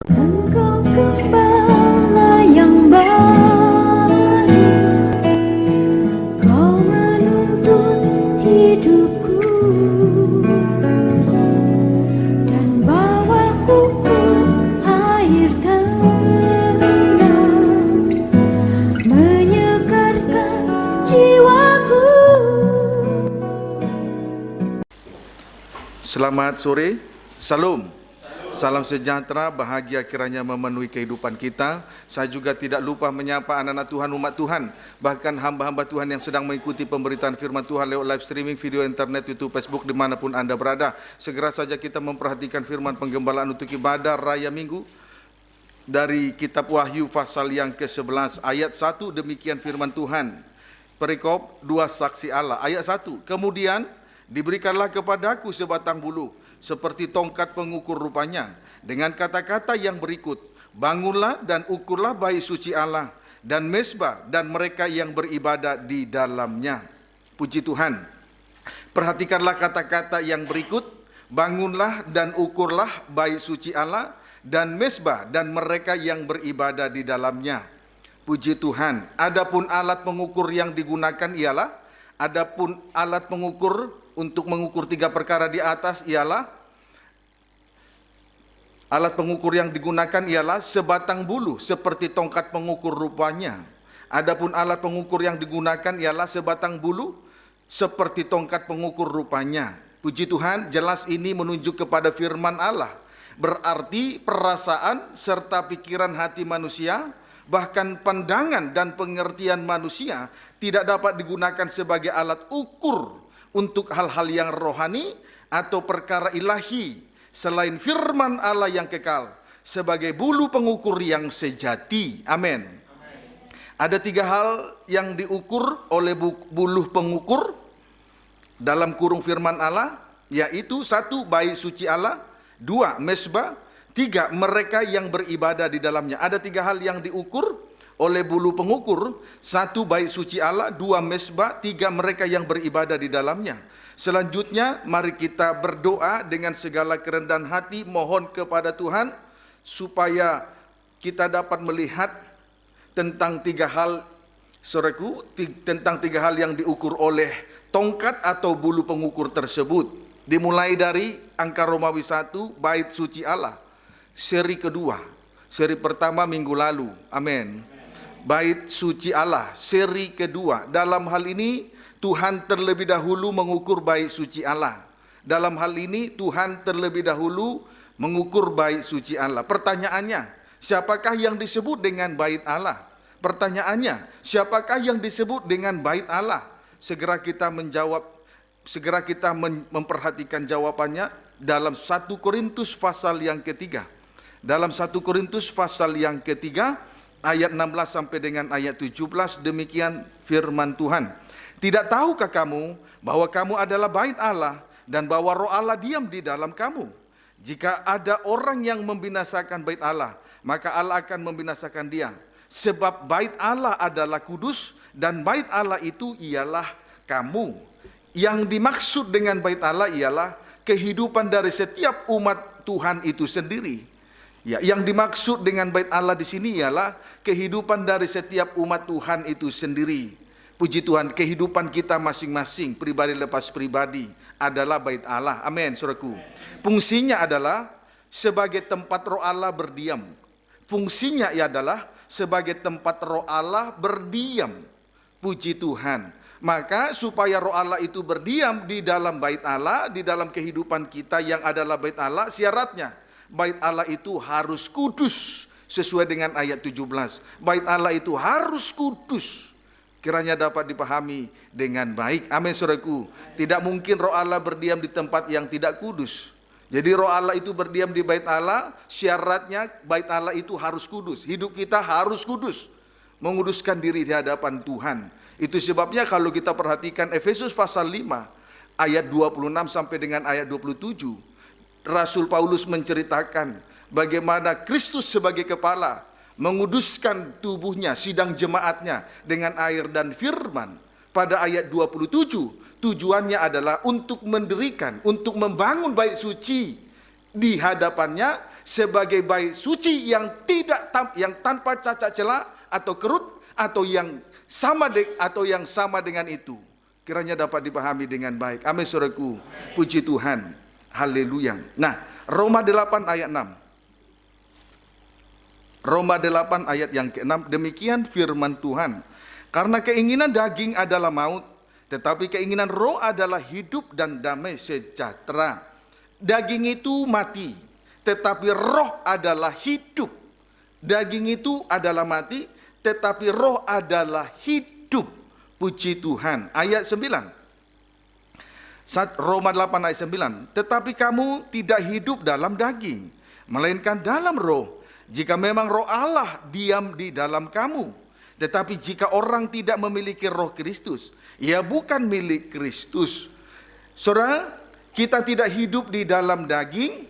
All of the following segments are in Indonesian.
Engkau gembala yang baik, Kau menuntun hidupku dan bawaku ke air tenang, menyegarkan jiwaku. Selamat sore, salam. Salam sejahtera, bahagia kiranya memenuhi kehidupan kita. Saya juga tidak lupa menyapa anak-anak Tuhan, umat Tuhan, bahkan hamba-hamba Tuhan yang sedang mengikuti pemberitaan firman Tuhan lewat live streaming, video internet, YouTube, Facebook, dimanapun Anda berada. Segera saja kita memperhatikan firman penggembalaan untuk ibadah Raya Minggu dari kitab Wahyu pasal yang ke-11 ayat 1. Demikian firman Tuhan. Perikop 2 saksi Allah. Ayat 1. Kemudian diberikanlah kepadaku sebatang bulu seperti tongkat pengukur rupanya, dengan kata-kata yang berikut: bangunlah dan ukurlah bait suci Allah dan mezbah dan mereka yang beribadah di dalamnya. Puji Tuhan. Perhatikanlah kata-kata yang berikut: bangunlah dan ukurlah bait suci Allah dan mezbah dan mereka yang beribadah di dalamnya. Puji Tuhan. Adapun alat pengukur yang digunakan ialah, adapun alat pengukur untuk mengukur 3 perkara di atas ialah, alat pengukur yang digunakan ialah sebatang bulu seperti tongkat pengukur rupanya. Adapun alat pengukur yang digunakan ialah sebatang bulu seperti tongkat pengukur rupanya. Puji Tuhan, jelas ini menunjuk kepada firman Allah. Berarti perasaan serta pikiran hati manusia, bahkan pandangan dan pengertian manusia tidak dapat digunakan sebagai alat ukur untuk hal-hal yang rohani atau perkara ilahi selain firman Allah yang kekal sebagai bulu pengukur yang sejati. Amin. Ada 3 hal yang diukur oleh bulu pengukur dalam kurung firman Allah, yaitu 1. Bait suci Allah, 2. Mezbah, 3. Mereka yang beribadah di dalamnya. Ada 3 hal yang diukur oleh bulu pengukur: 1. Bait suci Allah, 2. Mezbah, 3. Mereka yang beribadah di dalamnya. Selanjutnya mari kita berdoa dengan segala kerendahan hati, mohon kepada Tuhan supaya kita dapat melihat tentang 3 hal, saudaraku, tentang 3 hal yang diukur oleh tongkat atau bulu pengukur tersebut. Dimulai dari angka Romawi 1, bait suci Allah, seri kedua. Seri pertama minggu lalu, amin. Bait suci Allah, seri kedua. Dalam hal ini Tuhan terlebih dahulu mengukur bait suci Allah. Dalam hal ini Tuhan terlebih dahulu mengukur bait suci Allah. Pertanyaannya, siapakah yang disebut dengan bait Allah? Pertanyaannya, siapakah yang disebut dengan bait Allah? Segera kita memperhatikan jawabannya dalam 1 Korintus pasal yang ketiga. Dalam 1 Korintus pasal yang ketiga ayat 16 sampai dengan ayat 17, demikian firman Tuhan. Tidak tahukah kamu bahwa kamu adalah bait Allah dan bahwa Roh Allah diam di dalam kamu? Jika ada orang yang membinasakan bait Allah, maka Allah akan membinasakan dia. Sebab bait Allah adalah kudus dan bait Allah itu ialah kamu. Yang dimaksud dengan bait Allah ialah kehidupan dari setiap umat Tuhan itu sendiri. Ya, yang dimaksud dengan bait Allah di sini ialah kehidupan dari setiap umat Tuhan itu sendiri. Puji Tuhan, kehidupan kita masing-masing, pribadi lepas pribadi, adalah bait Allah. Amin, saudaraku. Fungsinya adalah sebagai tempat Roh Allah berdiam. Fungsinya adalah sebagai tempat Roh Allah berdiam. Puji Tuhan. Maka supaya Roh Allah itu berdiam di dalam bait Allah, di dalam kehidupan kita yang adalah bait Allah, syaratnya bait Allah itu harus kudus sesuai dengan ayat 17. Bait Allah itu harus kudus. Kiranya dapat dipahami dengan baik. Amin, saudaraku. Tidak mungkin Roh Allah berdiam di tempat yang tidak kudus. Jadi Roh Allah itu berdiam di bait Allah, syaratnya bait Allah itu harus kudus. Hidup kita harus kudus, menguduskan diri di hadapan Tuhan. Itu sebabnya kalau kita perhatikan Efesus pasal 5 ayat 26 sampai dengan ayat 27, Rasul Paulus menceritakan bagaimana Kristus sebagai kepala menguduskan tubuhnya, sidang jemaatnya dengan air dan firman. Pada ayat 27, tujuannya adalah untuk mendirikan, untuk membangun bait suci di hadapannya sebagai bait suci yang yang tanpa cacat celah atau kerut atau yang sama dengan itu. Kiranya dapat dipahami dengan baik. Amin saudaraku. Puji Tuhan. Haleluya. Nah, Roma 8 ayat 6. Roma 8 ayat yang ke-6, demikian firman Tuhan. Karena keinginan daging adalah maut, tetapi keinginan roh adalah hidup dan damai sejahtera. Daging itu mati, tetapi roh adalah hidup. Daging itu adalah mati, tetapi roh adalah hidup. Puji Tuhan. Ayat 9. Roma 8 ayat 9. Tetapi kamu tidak hidup dalam daging, melainkan dalam roh. Jika memang roh Allah diam di dalam kamu. Tetapi jika orang tidak memiliki roh Kristus, ia bukan milik Kristus. Saudara, kita tidak hidup di dalam daging,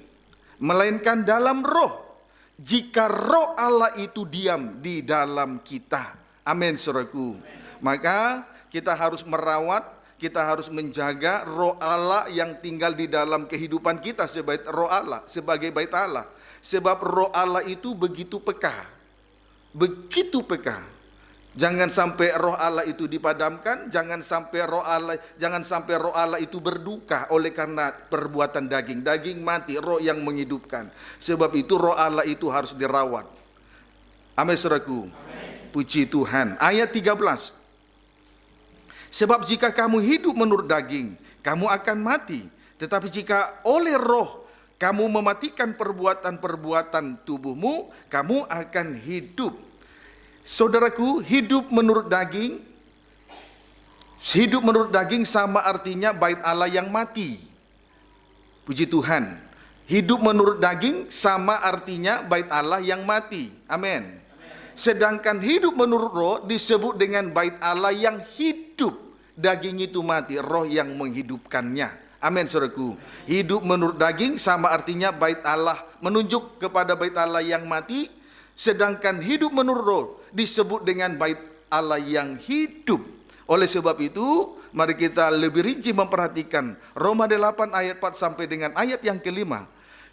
melainkan dalam roh. Jika roh Allah itu diam di dalam kita. Amin, saudaraku. Maka kita harus merawat, kita harus menjaga roh Allah yang tinggal di dalam kehidupan kita sebagai bait Allah. Sebab roh Allah itu begitu peka. Begitu peka. Jangan sampai roh Allah itu dipadamkan, jangan sampai roh Allah itu berduka oleh karena perbuatan daging. Daging mati, roh yang menghidupkan. Sebab itu roh Allah itu harus dirawat. Amin, saudaraku. Puji Tuhan. Ayat 13. Sebab jika kamu hidup menurut daging, kamu akan mati. Tetapi jika oleh roh kamu mematikan perbuatan-perbuatan tubuhmu, kamu akan hidup. Saudaraku, hidup menurut daging sama artinya bait Allah yang mati. Puji Tuhan. Hidup menurut daging sama artinya bait Allah yang mati. Amin. Sedangkan hidup menurut roh disebut dengan bait Allah yang hidup. Daging itu mati, roh yang menghidupkannya. Amin, saudaraku. Hidup menurut daging sama artinya bait Allah, menunjuk kepada bait Allah yang mati. Sedangkan hidup menurut roh disebut dengan bait Allah yang hidup. Oleh sebab itu, mari kita lebih rinci memperhatikan Roma 8 ayat 4 sampai dengan ayat yang ke-5.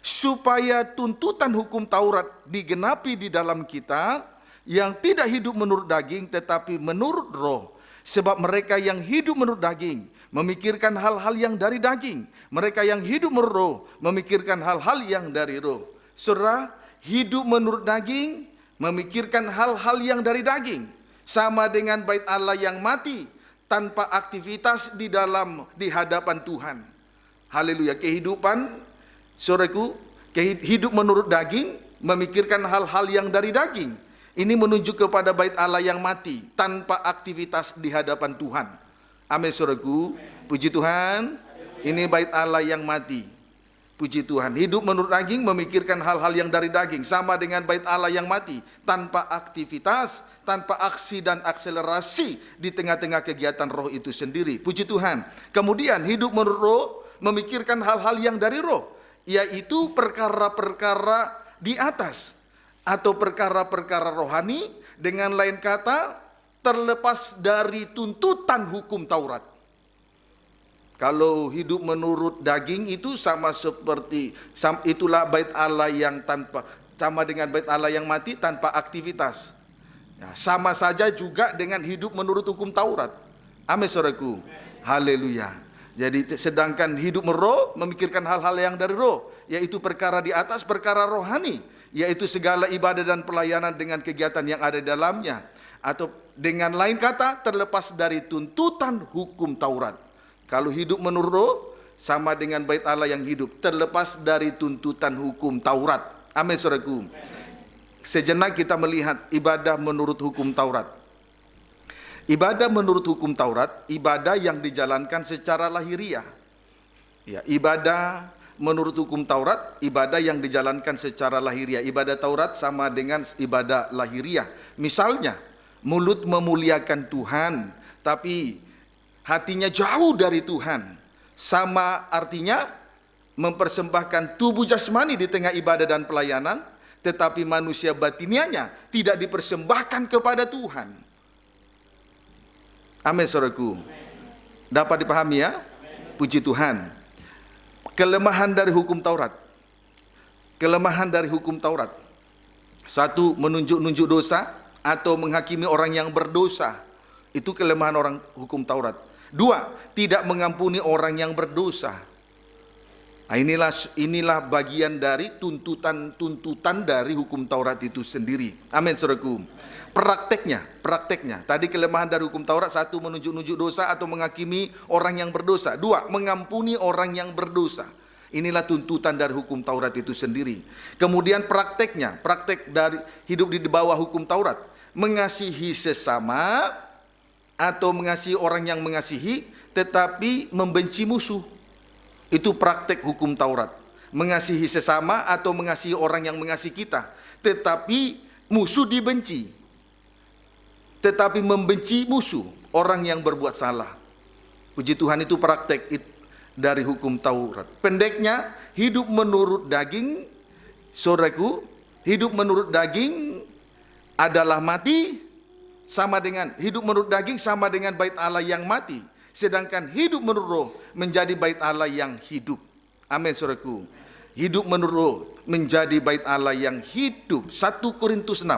Supaya tuntutan hukum Taurat digenapi di dalam kita, yang tidak hidup menurut daging tetapi menurut roh. Sebab mereka yang hidup menurut daging memikirkan hal-hal yang dari daging. Mereka yang hidup menurut roh memikirkan hal-hal yang dari roh. Saudara, hidup menurut daging memikirkan hal-hal yang dari daging. Sama dengan bait Allah yang mati tanpa aktivitas di hadapan Tuhan. Haleluya. Kehidupan, saudaraku, hidup menurut daging memikirkan hal-hal yang dari daging. Ini menunjuk kepada bait Allah yang mati tanpa aktivitas di hadapan Tuhan. Amin, saudaraku. Puji Tuhan. Ini bait Allah yang mati. Puji Tuhan. Hidup menurut daging memikirkan hal-hal yang dari daging. Sama dengan bait Allah yang mati. Tanpa aktivitas, tanpa aksi dan akselerasi di tengah-tengah kegiatan roh itu sendiri. Puji Tuhan. Kemudian hidup menurut roh memikirkan hal-hal yang dari roh. Yaitu perkara-perkara di atas. Atau perkara-perkara rohani, dengan lain kata terlepas dari tuntutan hukum Taurat. Kalau hidup menurut daging itu itulah bait Allah yang sama dengan bait Allah yang mati tanpa aktivitas. Ya, sama saja juga dengan hidup menurut hukum Taurat. Amin, saudaraku. Haleluya. Jadi sedangkan hidup roh memikirkan hal-hal yang dari roh, yaitu perkara di atas, perkara rohani, yaitu segala ibadah dan pelayanan dengan kegiatan yang ada di dalamnya. Atau dengan lain kata, terlepas dari tuntutan hukum Taurat. Kalau hidup menurut roh, sama dengan bait Allah yang hidup, terlepas dari tuntutan hukum Taurat. Amin, saudaraku. Sejenak kita melihat ibadah menurut hukum Taurat. Ibadah menurut hukum Taurat, ibadah yang dijalankan secara lahiriah. Ya, ibadah menurut hukum Taurat, ibadah yang dijalankan secara lahiriah. Ibadah Taurat sama dengan ibadah lahiriah. Misalnya, mulut memuliakan Tuhan, tapi hatinya jauh dari Tuhan. Sama artinya mempersembahkan tubuh jasmani di tengah ibadah dan pelayanan, tetapi manusia batinianya tidak dipersembahkan kepada Tuhan. Amin, saudaraku. Dapat dipahami ya? Puji Tuhan. Kelemahan dari hukum Taurat. kelemahan dari hukum Taurat. Satu, menunjuk-nunjuk dosa atau menghakimi orang yang berdosa. Itu kelemahan orang hukum Taurat. Dua, tidak mengampuni orang yang berdosa. Nah, inilah bagian dari tuntutan dari hukum Taurat itu sendiri. Amin, saudaraku. Prakteknya. Tadi kelemahan dari hukum Taurat, satu, menunjuk-nunjuk dosa atau menghakimi orang yang berdosa. Dua, mengampuni orang yang berdosa. Inilah tuntutan dari hukum Taurat itu sendiri. Kemudian praktek dari hidup di bawah hukum Taurat. Mengasihi sesama atau mengasihi orang yang mengasihi, tetapi membenci musuh. Itu praktek hukum Taurat. Mengasihi sesama atau mengasihi orang yang mengasihi kita, tetapi musuh dibenci. Tetapi membenci musuh, orang yang berbuat salah. Puji Tuhan, itu praktek dari hukum Taurat. Pendeknya, hidup menurut daging, saudaraku, hidup menurut daging adalah mati, sama dengan hidup menurut daging sama dengan bait Allah yang mati. Sedangkan hidup menurut roh menjadi bait Allah yang hidup. Amin, saudaraku. Hidup menurut roh menjadi bait Allah yang hidup. 1 Korintus 6.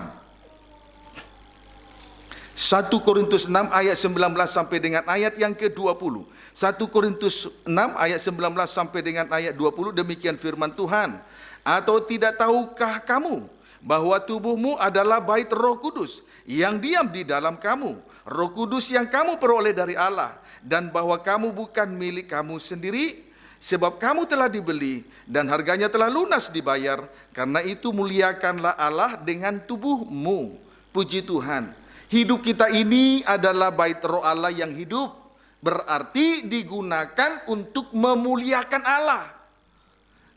1 Korintus 6 ayat 19 sampai dengan ayat yang ke-20. 1 Korintus 6 ayat 19 sampai dengan ayat 20, demikian firman Tuhan. Atau tidak tahukah kamu bahwa tubuhmu adalah bait Roh Kudus yang diam di dalam kamu, Roh Kudus yang kamu peroleh dari Allah, dan bahwa kamu bukan milik kamu sendiri, sebab kamu telah dibeli dan harganya telah lunas dibayar. Karena itu muliakanlah Allah dengan tubuhmu. Puji Tuhan. Hidup kita ini adalah bait Roh Allah yang hidup, berarti digunakan untuk memuliakan Allah.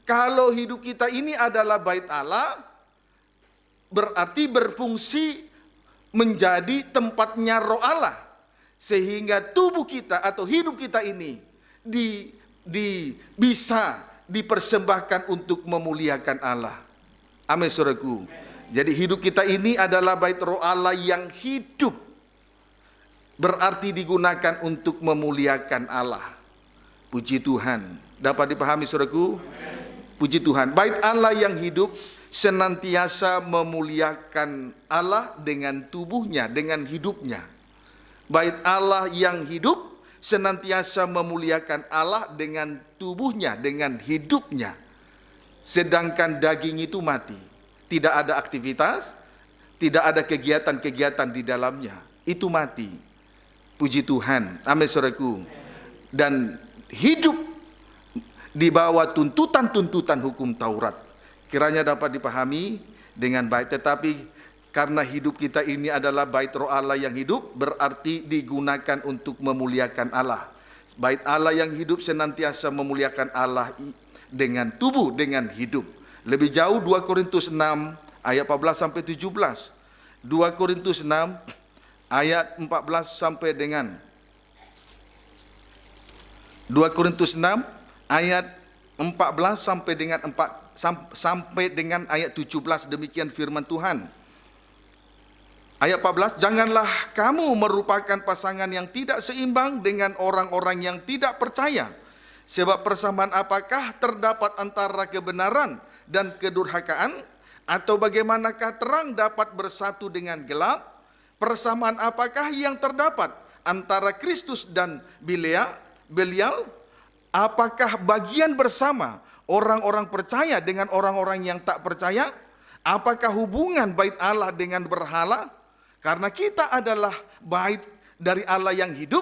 Kalau hidup kita ini adalah bait Allah, berarti berfungsi menjadi tempatnya Roh Allah, sehingga tubuh kita atau hidup kita ini bisa dipersembahkan untuk memuliakan Allah. Amin, saudaraku. Jadi hidup kita ini adalah bait Roh Allah yang hidup, berarti digunakan untuk memuliakan Allah. Puji Tuhan. Dapat dipahami, saudaraku? Puji Tuhan. Bait Allah yang hidup senantiasa memuliakan Allah dengan tubuhnya, dengan hidupnya. Bait Allah yang hidup senantiasa memuliakan Allah dengan tubuhnya, dengan hidupnya. Sedangkan daging itu mati, tidak ada aktivitas, tidak ada kegiatan-kegiatan di dalamnya, itu mati. Puji Tuhan. Amin, saudaraku. Dan hidup di bawah tuntutan-tuntutan hukum Taurat kiranya dapat dipahami dengan baik. Tetapi karena hidup kita ini adalah bait Roh Allah yang hidup, berarti digunakan untuk memuliakan Allah. Bait Allah yang hidup senantiasa memuliakan Allah dengan tubuh, dengan hidup. Lebih jauh 2 Korintus 6 ayat 14 sampai 17. 2 Korintus 6 ayat 14 sampai dengan 2 Korintus 6 ayat 14 sampai dengan ayat 17, demikian firman Tuhan. Ayat 14, janganlah kamu merupakan pasangan yang tidak seimbang dengan orang-orang yang tidak percaya. Sebab persamaan apakah terdapat antara kebenaran dan kedurhakaan? Atau bagaimanakah terang dapat bersatu dengan gelap? Persamaan apakah yang terdapat antara Kristus dan Belial? Apakah bagian bersama orang-orang percaya dengan orang-orang yang tak percaya? Apakah hubungan bait Allah dengan berhala? Karena kita adalah bait dari Allah yang hidup.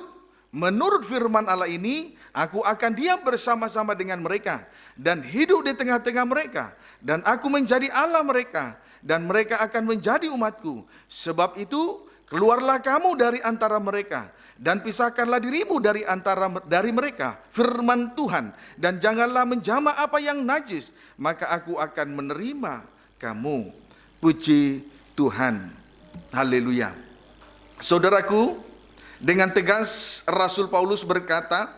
Menurut firman Allah ini, aku akan diam bersama-sama dengan mereka dan hidup di tengah-tengah mereka, dan aku menjadi Allah mereka, dan mereka akan menjadi umatku. Sebab itu, keluarlah kamu dari antara mereka, dan pisahkanlah dirimu dari mereka, firman Tuhan, dan janganlah menjamah apa yang najis, maka aku akan menerima kamu. Puji Tuhan. Haleluya. Saudaraku, dengan tegas Rasul Paulus berkata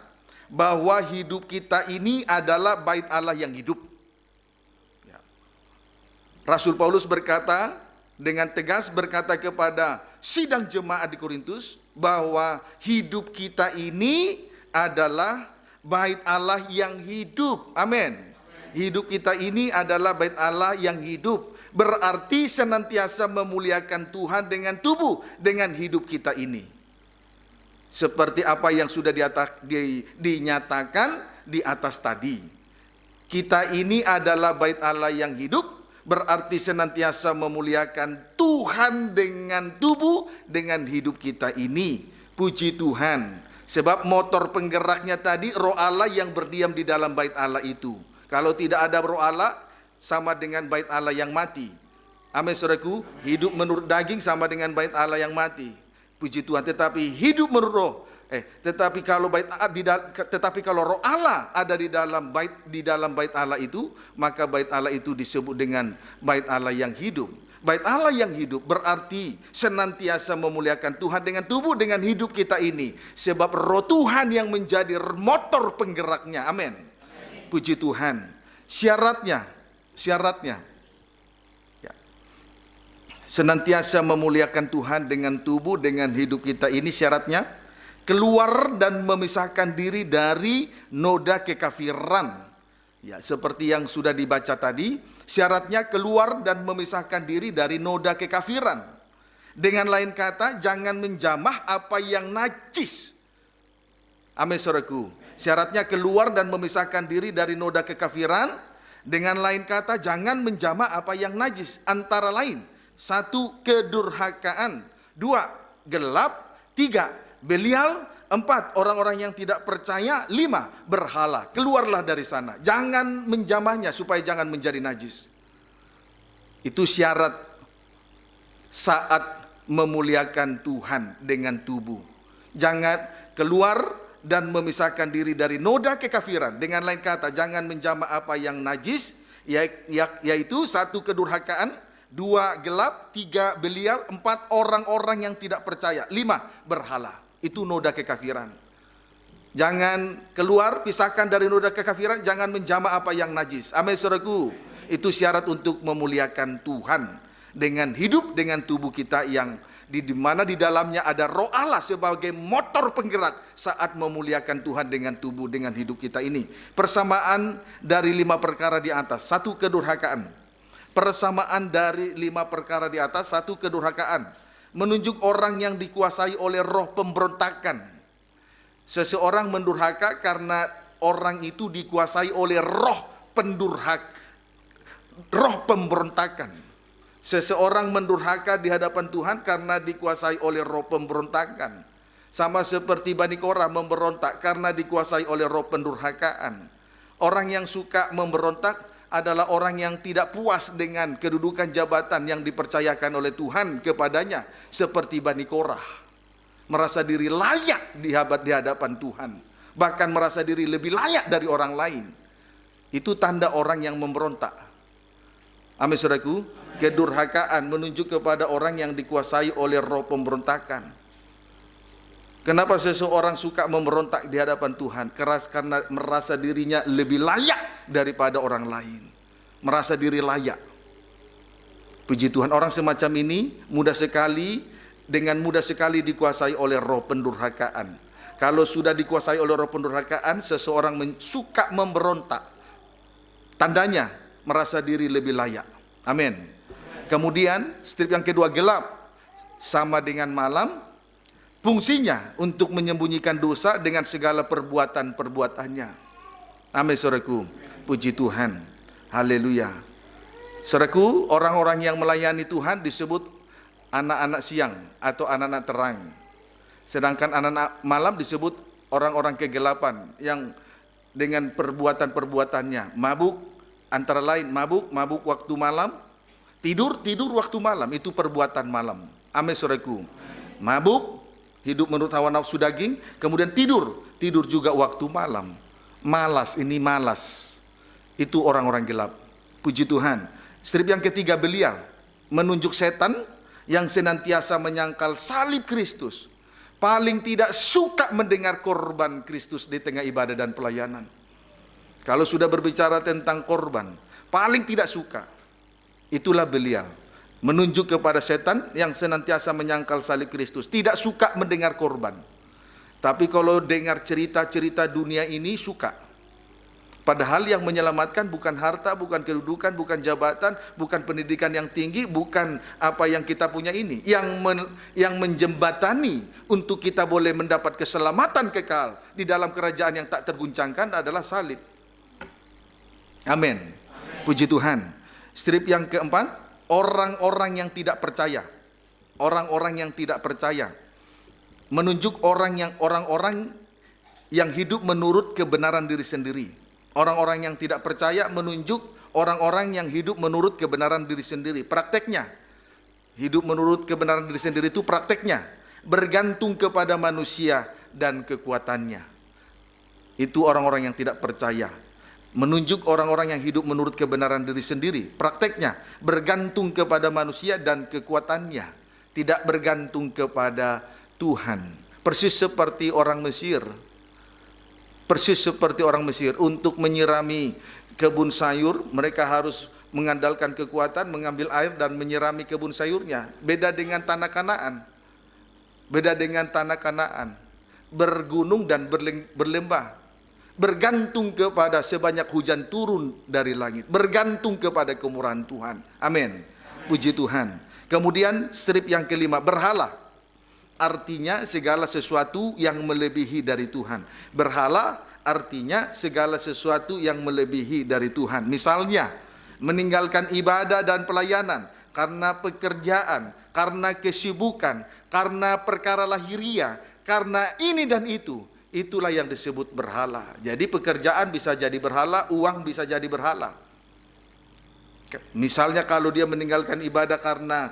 bahwa hidup kita ini adalah bait Allah yang hidup. Rasul Paulus berkata dengan tegas, berkata kepada sidang jemaat di Korintus bahwa hidup kita ini adalah bait Allah yang hidup. Amin. Hidup kita ini adalah bait Allah yang hidup. Berarti senantiasa memuliakan Tuhan dengan tubuh, dengan hidup kita ini. Seperti apa yang sudah dinyatakan di atas tadi. Kita ini adalah bait Allah yang hidup, berarti senantiasa memuliakan Tuhan dengan tubuh, dengan hidup kita ini. Puji Tuhan. Sebab motor penggeraknya tadi Roh Allah yang berdiam di dalam bait Allah itu. Kalau tidak ada Roh Allah, sama dengan bait Allah yang mati. Amin, saudaraku. Hidup menurut daging sama dengan bait Allah yang mati. Puji Tuhan. Tetapi hidup menurut roh. Tetapi kalau Roh Allah ada di dalam bait Allah itu, maka bait Allah itu disebut dengan bait Allah yang hidup. Bait Allah yang hidup berarti senantiasa memuliakan Tuhan dengan tubuh, dengan hidup kita ini. Sebab Roh Tuhan yang menjadi motor penggeraknya. Amin. Puji Tuhan. Syaratnya ya, senantiasa memuliakan Tuhan dengan tubuh, dengan hidup kita ini. Syaratnya keluar dan memisahkan diri dari noda kekafiran. Ya, seperti yang sudah dibaca tadi, syaratnya keluar dan memisahkan diri dari noda kekafiran. Dengan lain kata, jangan menjamah apa yang najis. Amin, saudaraku. Syaratnya keluar dan memisahkan diri dari noda kekafiran. Dengan lain kata, jangan menjamah apa yang najis. Antara lain, 1. Kedurhakaan, 2. Gelap, 3. Belial, 4. Orang-orang yang tidak percaya, 5. Berhala. Keluarlah dari sana. Jangan menjamahnya supaya jangan menjadi najis. Itu syarat saat memuliakan Tuhan dengan tubuh. Jangan keluar dan memisahkan diri dari noda kekafiran. Dengan lain kata, jangan menjamah apa yang najis, yaitu 1. Kedurhakaan, 2. Gelap, 3. Belial, 4. Orang-orang yang tidak percaya, 5. Berhala. Itu noda kekafiran. Jangan keluar, pisahkan dari noda kekafiran, jangan menjamah apa yang najis. Amin, saudaraku. Itu syarat untuk memuliakan Tuhan dengan hidup, dengan tubuh kita yang di mana di dalamnya ada Roh Allah sebagai motor penggerak saat memuliakan Tuhan dengan tubuh, dengan hidup kita ini. Persamaan dari 5 perkara di atas. 1. Kedurhakaan. Persamaan dari 5 perkara di atas. 1. Kedurhakaan. Menunjuk orang yang dikuasai oleh roh pemberontakan. Seseorang mendurhaka karena orang itu dikuasai oleh roh pemberontakan. Seseorang mendurhaka di hadapan Tuhan karena dikuasai oleh roh pemberontakan. Sama seperti Bani Korah memberontak karena dikuasai oleh roh pendurhakaan. Orang yang suka memberontak adalah orang yang tidak puas dengan kedudukan jabatan yang dipercayakan oleh Tuhan kepadanya. Seperti Bani Korah. Merasa diri layak di hadapan Tuhan. Bahkan merasa diri lebih layak dari orang lain. Itu tanda orang yang memberontak. Amin, saudaraku. Kedurhakaan menunjuk kepada orang yang dikuasai oleh roh pemberontakan. Kenapa seseorang suka memberontak di hadapan Tuhan? Karena merasa dirinya lebih layak daripada orang lain. Merasa diri layak. Puji Tuhan, orang semacam ini dengan mudah sekali dikuasai oleh roh pendurhakaan. Kalau sudah dikuasai oleh roh pendurhakaan, seseorang suka memberontak. Tandanya merasa diri lebih layak. Amin. Kemudian strip yang kedua, gelap, sama dengan malam. Fungsinya untuk menyembunyikan dosa dengan segala perbuatan-perbuatannya. Amin, saudaraku. Puji Tuhan. Haleluya. Saudaraku, orang-orang yang melayani Tuhan disebut anak-anak siang atau anak-anak terang. Sedangkan anak-anak malam disebut orang-orang kegelapan yang dengan perbuatan-perbuatannya mabuk, antara lain mabuk waktu malam. Tidur waktu malam, itu perbuatan malam. Amin, saudaraku. Mabuk, hidup menurut hawa nafsu daging, kemudian tidur juga waktu malam. Malas, itu orang-orang gelap. Puji Tuhan. Strip yang ketiga, Belial, menunjuk setan yang senantiasa menyangkal salib Kristus. Paling tidak suka mendengar korban Kristus di tengah ibadah dan pelayanan. Kalau sudah berbicara tentang korban, paling tidak suka. Itulah Belial, menunjuk kepada setan yang senantiasa menyangkal salib Kristus. Tidak suka mendengar korban. Tapi kalau dengar cerita-cerita dunia ini suka. Padahal yang menyelamatkan bukan harta, bukan kedudukan, bukan jabatan, bukan pendidikan yang tinggi, bukan apa yang kita punya ini. Yang menjembatani untuk kita boleh mendapat keselamatan kekal di dalam kerajaan yang tak terguncangkan adalah salib. Amin. Puji Tuhan. Strip yang keempat, orang-orang yang tidak percaya. Orang-orang yang tidak percaya. Menunjuk orang-orang yang hidup menurut kebenaran diri sendiri. Orang-orang yang tidak percaya menunjuk orang-orang yang hidup menurut kebenaran diri sendiri. Prakteknya, hidup menurut kebenaran diri sendiri itu prakteknya bergantung kepada manusia dan kekuatannya. Itu orang-orang yang tidak percaya. Menunjuk orang-orang yang hidup menurut kebenaran diri sendiri. Prakteknya bergantung kepada manusia dan kekuatannya, tidak bergantung kepada Tuhan. Persis seperti orang Mesir. Persis seperti orang Mesir, untuk menyirami kebun sayur, mereka harus mengandalkan kekuatan, mengambil air dan menyirami kebun sayurnya. Beda dengan tanah Kanaan. Beda dengan tanah Kanaan. Bergunung dan berlembah. Bergantung kepada sebanyak hujan turun dari langit. Bergantung kepada kemurahan Tuhan. Amin. Puji Tuhan. Kemudian strip yang kelima, berhala. Artinya segala sesuatu yang melebihi dari Tuhan. Berhala artinya segala sesuatu yang melebihi dari Tuhan. Misalnya, meninggalkan ibadah dan pelayanan karena pekerjaan, karena kesibukan, karena perkara lahiriah, karena ini dan itu. Itulah yang disebut berhala. Jadi pekerjaan bisa jadi berhala, uang bisa jadi berhala. Misalnya kalau dia meninggalkan ibadah karena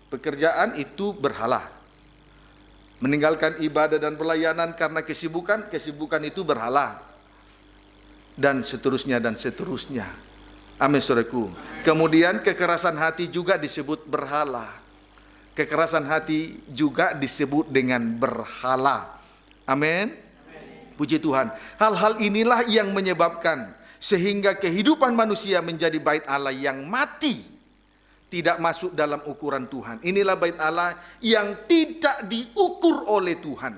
pekerjaan, itu berhala. Meninggalkan ibadah dan pelayanan karena kesibukan, kesibukan itu berhala. Dan seterusnya dan seterusnya. Amin, saudaraku. Kemudian kekerasan hati juga disebut berhala. Kekerasan hati juga disebut dengan berhala. Amin. Puji Tuhan. Hal-hal inilah yang menyebabkan sehingga kehidupan manusia menjadi bait Allah yang mati. Tidak masuk dalam ukuran Tuhan. Inilah bait Allah yang tidak diukur oleh Tuhan.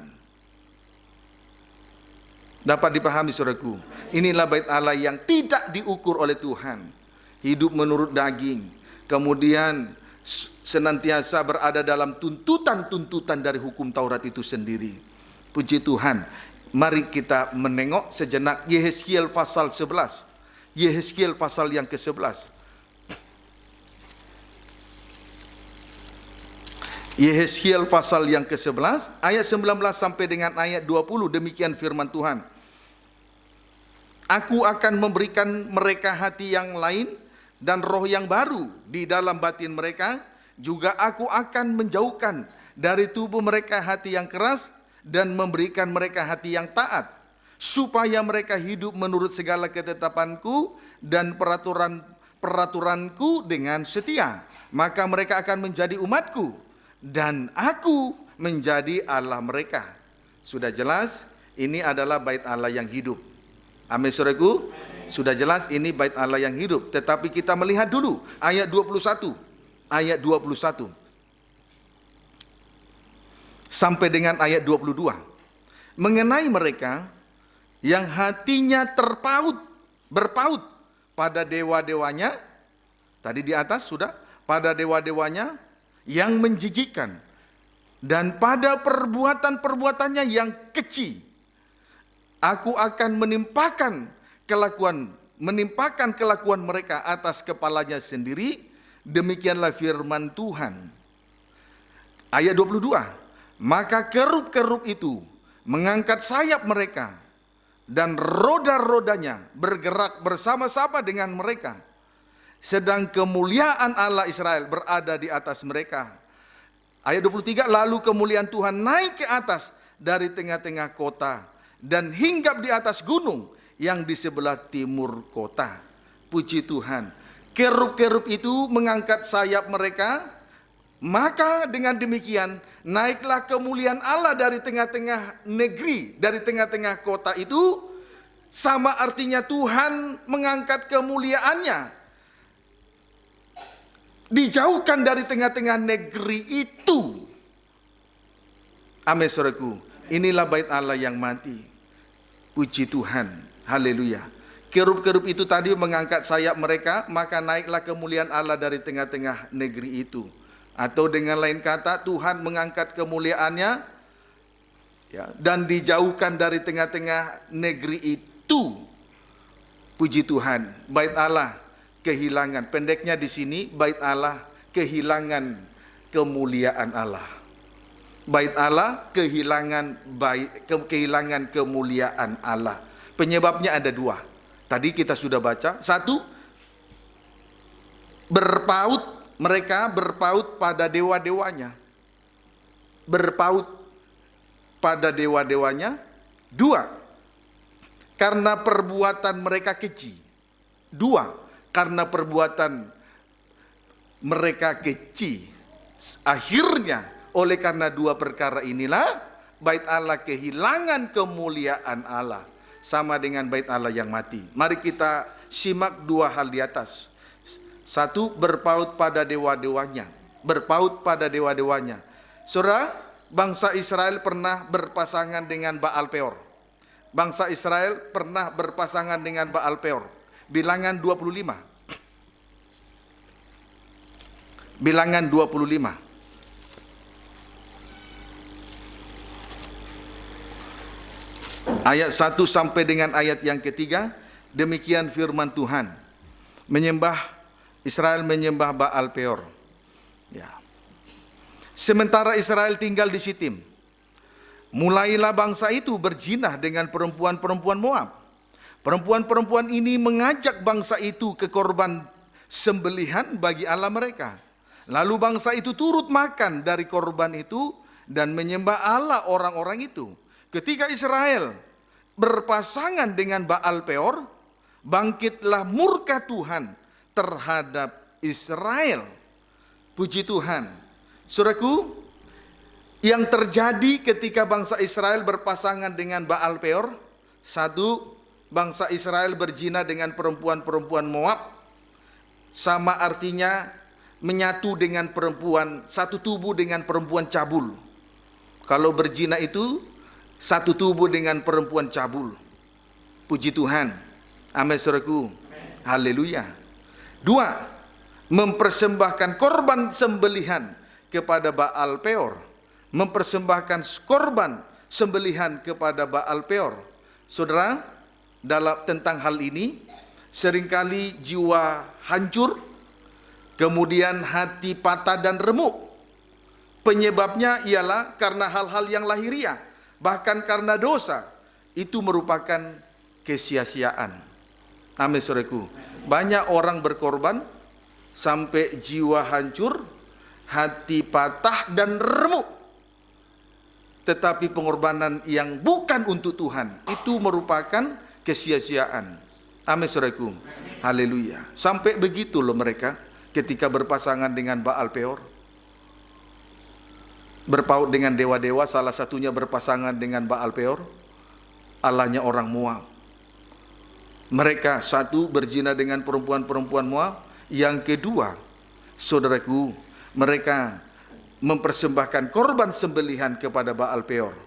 Dapat dipahami, saudaraku. Inilah bait Allah yang tidak diukur oleh Tuhan. Hidup menurut daging. Kemudian senantiasa berada dalam tuntutan-tuntutan dari hukum Taurat itu sendiri. Puji Tuhan. Mari kita menengok sejenak Yehezkiel pasal 11. Yehezkiel pasal yang ke-11. Yehezkiel pasal yang ke-11 ayat 19 sampai dengan ayat 20, demikian firman Tuhan. Aku akan memberikan mereka hati yang lain dan roh yang baru di dalam batin mereka, juga aku akan menjauhkan dari tubuh mereka hati yang keras dan memberikan mereka hati yang taat, supaya mereka hidup menurut segala ketetapanku dan peraturanku dengan setia. Maka mereka akan menjadi umatku dan aku menjadi Allah mereka. Sudah jelas, ini adalah bait Allah yang hidup. Amin, saudaraku. Sudah jelas ini bait Allah yang hidup. Tetapi kita melihat dulu ayat 21. Ayat 21 sampai dengan ayat 22. Mengenai mereka yang hatinya berpaut pada dewa-dewanya. Tadi di atas sudah, pada dewa-dewanya yang menjijikkan, dan pada perbuatan-perbuatannya yang keji. Aku akan menimpakan kelakuan mereka atas kepalanya sendiri. Demikianlah firman Tuhan. Ayat 22. Maka kerub-kerub itu mengangkat sayap mereka, dan roda-rodanya bergerak bersama-sama dengan mereka. Sedang kemuliaan Allah Israel berada di atas mereka. Ayat 23, lalu kemuliaan Tuhan naik ke atas dari tengah-tengah kota dan hinggap di atas gunung yang di sebelah timur kota. Puji Tuhan. Kerub-kerub itu mengangkat sayap mereka, maka dengan demikian naiklah kemuliaan Allah dari tengah-tengah negeri, dari tengah-tengah kota itu. Sama artinya Tuhan mengangkat kemuliaannya, dijauhkan dari tengah-tengah negeri itu. Amin, saudaraku. Inilah bait Allah yang mati. Puji Tuhan. Haleluya. Kerub-kerub itu tadi mengangkat sayap mereka, maka naiklah kemuliaan Allah dari tengah-tengah negeri itu. Atau dengan lain kata, Tuhan mengangkat kemuliaannya ya, dan dijauhkan dari tengah-tengah negeri itu. Puji Tuhan, bait Allah kehilangan. Pendeknya di sini, bait Allah kehilangan kemuliaan Allah. Bait Allah kehilangan kemuliaan Allah. Penyebabnya ada dua. Tadi kita sudah baca. Satu, mereka berpaut pada dewa-dewanya. Berpaut pada dewa-dewanya. Dua, karena perbuatan mereka keji. Dua, karena perbuatan mereka keji. Akhirnya, oleh karena dua perkara inilah, bait Allah kehilangan kemuliaan Allah. Sama dengan bait Allah yang mati. Mari kita simak dua hal di atas. Satu, berpaut pada dewa-dewanya. Berpaut pada dewa-dewanya. Saudara, bangsa Israel pernah berpasangan dengan Baal Peor. Bangsa Israel pernah berpasangan dengan Baal Peor. Bilangan 25. Bilangan 25. Ayat 1 sampai dengan ayat yang ketiga, demikian firman Tuhan. Israel menyembah Baal Peor. Ya. Sementara Israel tinggal di Sitim, mulailah bangsa itu berzinah dengan perempuan-perempuan Moab. Perempuan-perempuan ini mengajak bangsa itu ke korban sembelihan bagi Allah mereka. Lalu bangsa itu turut makan dari korban itu dan menyembah Allah orang-orang itu. Ketika Israel berpasangan dengan Baal Peor, bangkitlah murka Tuhan terhadap Israel. Puji Tuhan. Saudaraku, yang terjadi ketika bangsa Israel berpasangan dengan Baal Peor, satu, bangsa Israel berzina dengan perempuan-perempuan Moab. Sama artinya menyatu dengan perempuan, satu tubuh dengan perempuan cabul. Kalau berzina itu satu tubuh dengan perempuan cabul. Puji Tuhan. Amin, saudaraku. Haleluya. Dua, mempersembahkan korban sembelihan kepada Baal Peor. Mempersembahkan korban sembelihan kepada Baal Peor. Saudara, tentang hal ini, seringkali jiwa hancur, kemudian hati patah dan remuk. Penyebabnya ialah karena hal-hal yang lahiriah. Bahkan karena dosa, itu merupakan kesia-siaan. Amin, saudaraku. Banyak orang berkorban sampai jiwa hancur, hati patah dan remuk. Tetapi pengorbanan yang bukan untuk Tuhan, itu merupakan kesia-siaan. Amin, saudaraku. Haleluya. Sampai begitu loh mereka ketika berpasangan dengan Baal Peor. Berpaut dengan dewa-dewa, salah satunya berpasangan dengan Baal Peor, allahnya orang Moab. Mereka satu, berzina dengan perempuan-perempuan Moab. Yang kedua, saudaraku, mereka mempersembahkan korban sembelihan kepada Baal Peor.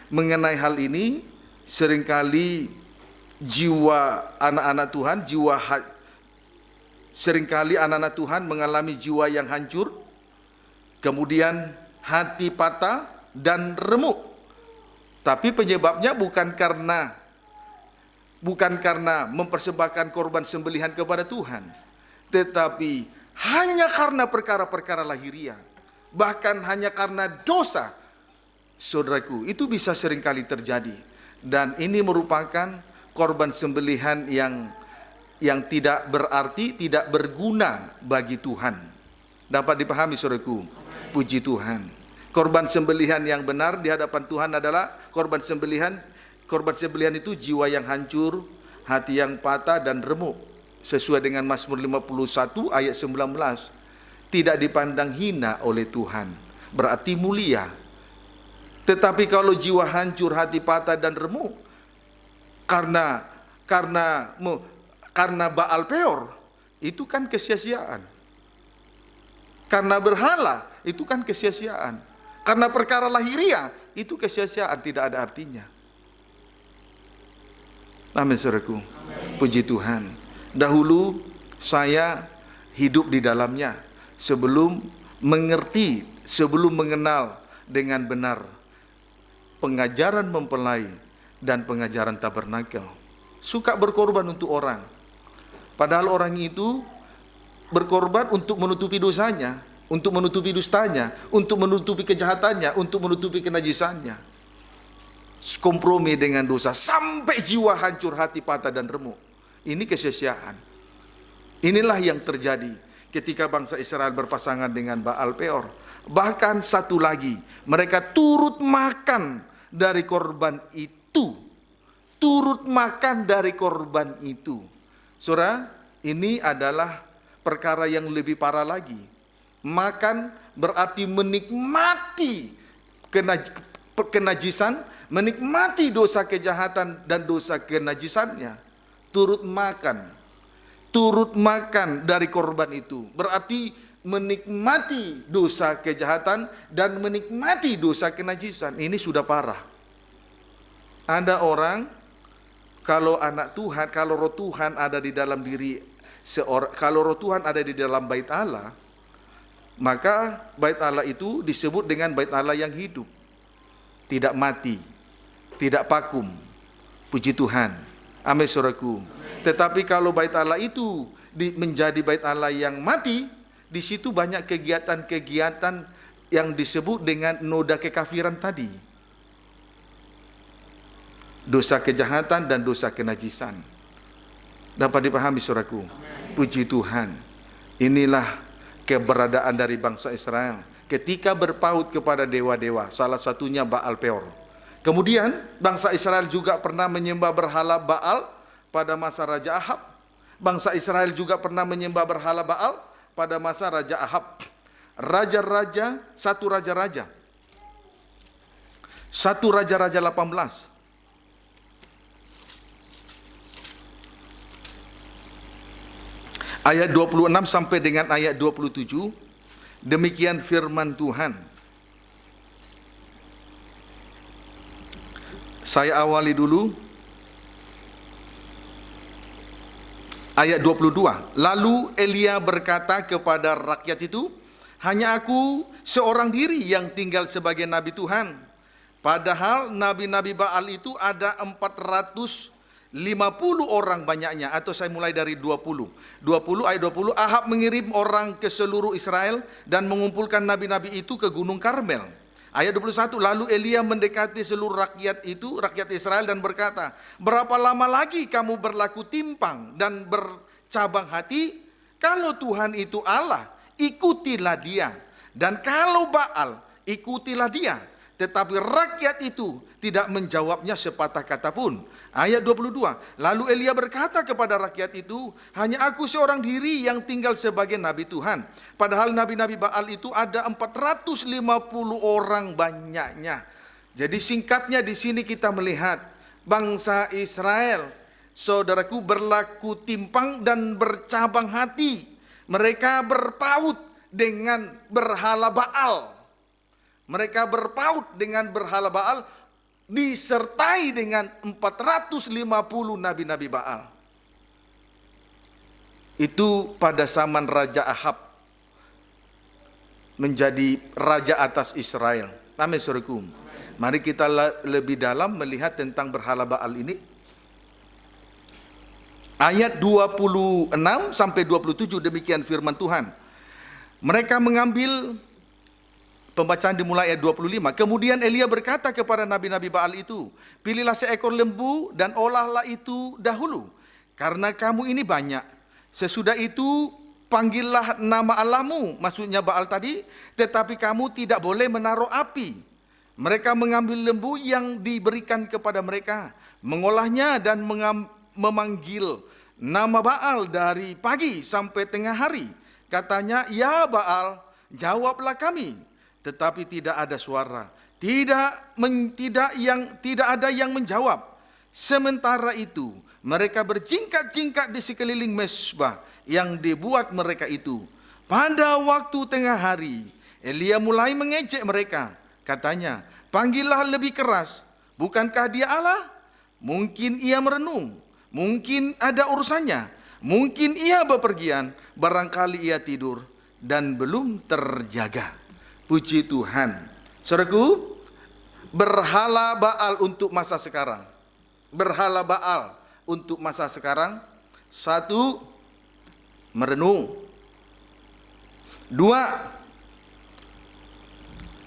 Mengenai hal ini, seringkali jiwa anak-anak Tuhan, seringkali anak-anak Tuhan mengalami jiwa yang hancur, kemudian hati patah dan remuk. Tapi penyebabnya bukan karena mempersembahkan korban sembelihan kepada Tuhan, tetapi hanya karena perkara-perkara lahiriah, bahkan hanya karena dosa. Saudaraku, itu bisa seringkali terjadi, dan ini merupakan korban sembelihan yang tidak berarti, tidak berguna bagi Tuhan. Dapat dipahami, saudaraku? Puji Tuhan. Korban sembelihan yang benar di hadapan Tuhan adalah korban sembelihan. Korban sembelihan itu jiwa yang hancur, hati yang patah dan remuk. Sesuai dengan Mazmur 51 ayat 19. Tidak dipandang hina oleh Tuhan, berarti mulia. Tetapi kalau jiwa hancur, hati patah dan remuk karena Baal Peor, itu kan kesia-siaan. Karena berhala, itu kan kesia-siaan. Karena perkara lahiriah, itu kesia-siaan, tidak ada artinya. Amin, saudaraku. Puji Tuhan. Dahulu saya hidup di dalamnya sebelum mengerti, sebelum mengenal dengan benar pengajaran mempelai dan pengajaran tabernakel. Suka berkorban untuk orang. Padahal orang itu berkorban untuk menutupi dosanya, untuk menutupi dustanya, untuk menutupi kejahatannya, untuk menutupi kenajisannya. Kompromi dengan dosa sampai jiwa hancur, hati patah dan remuk. Ini kesia-siaan. Inilah yang terjadi ketika bangsa Israel berpasangan dengan Baal Peor. Bahkan satu lagi, mereka turut makan dari korban itu. Turut makan dari korban itu. Saudara, ini adalah perkara yang lebih parah lagi. Makan berarti menikmati kenajisan, menikmati dosa kejahatan dan dosa kenajisannya. Turut makan dari korban itu berarti menikmati dosa kejahatan dan menikmati dosa kenajisan. Ini sudah parah. Ada orang, kalau anak Tuhan, kalau roh Tuhan ada di dalam diri seorang, kalau roh Tuhan ada di dalam bait Allah, maka bait Allah itu disebut dengan bait Allah yang hidup, tidak mati, tidak vakum. Puji Tuhan. Amin, saudaraku. Tetapi kalau bait Allah itu menjadi bait Allah yang mati, di situ banyak kegiatan-kegiatan yang disebut dengan noda kekafiran tadi. Dosa kejahatan dan dosa kenajisan. Dapat dipahami, saudaraku? Puji Tuhan. Inilah keberadaan dari bangsa Israel ketika berpaut kepada dewa-dewa, salah satunya Baal Peor. Kemudian bangsa Israel juga pernah menyembah berhala Baal pada masa Raja Ahab. Bangsa Israel juga pernah menyembah berhala Baal pada masa Raja Ahab. Raja-raja, satu raja-raja 18. Ayat 26 sampai dengan ayat 27, demikian firman Tuhan. Saya awali dulu ayat 22. Lalu Elia berkata kepada rakyat itu, hanya aku seorang diri yang tinggal sebagai nabi Tuhan. Padahal nabi-nabi Baal itu ada 450 orang banyaknya. Atau saya mulai dari 20 ayat 20. Ahab mengirim orang ke seluruh Israel dan mengumpulkan nabi-nabi itu ke Gunung Karmel. Ayat 21, lalu Elia mendekati seluruh rakyat itu, rakyat Israel, dan berkata, berapa lama lagi kamu berlaku timpang dan bercabang hati? Kalau Tuhan itu Allah, ikutilah dia. Dan kalau Baal, ikutilah dia. Tetapi rakyat itu tidak menjawabnya sepatah kata pun. Ayat 22, lalu Elia berkata kepada rakyat itu, hanya aku seorang diri yang tinggal sebagai nabi Tuhan. Padahal nabi-nabi Baal itu ada 450 orang banyaknya. Jadi singkatnya di sini kita melihat bangsa Israel, saudaraku, berlaku timpang dan bercabang hati. Mereka berpaut dengan berhala Baal. Mereka berpaut dengan berhala Baal, disertai dengan 450 nabi-nabi Baal. Itu pada zaman Raja Ahab menjadi raja atas Israel. Amin, saudaraku. Mari kita lebih dalam melihat tentang berhala Baal ini. Ayat 26 sampai 27 demikian firman Tuhan. Mereka mengambil, pembacaan dimulai ayat 25. Kemudian Elia berkata kepada nabi-nabi Baal itu, pilihlah seekor lembu dan olahlah itu dahulu, karena kamu ini banyak. Sesudah itu panggillah nama Allahmu, maksudnya Baal tadi, tetapi kamu tidak boleh menaruh api. Mereka mengambil lembu yang diberikan kepada mereka, mengolahnya dan memanggil nama Baal dari pagi sampai tengah hari. Katanya, ya Baal, jawablah kami. Tetapi tidak ada suara, tidak ada yang menjawab. Sementara itu mereka berjingkat-jingkat di sekeliling mezbah yang dibuat mereka itu. Pada waktu tengah hari Elia mulai mengejek mereka. Katanya, panggillah lebih keras. Bukankah dia Allah? Mungkin ia merenung. mungkin ada urusannya, mungkin ia bepergian, barangkali ia tidur dan belum terjaga. Puji Tuhan. Saudaraku, berhala Baal untuk masa sekarang. Berhala Baal untuk masa sekarang. 1, merenung. 2,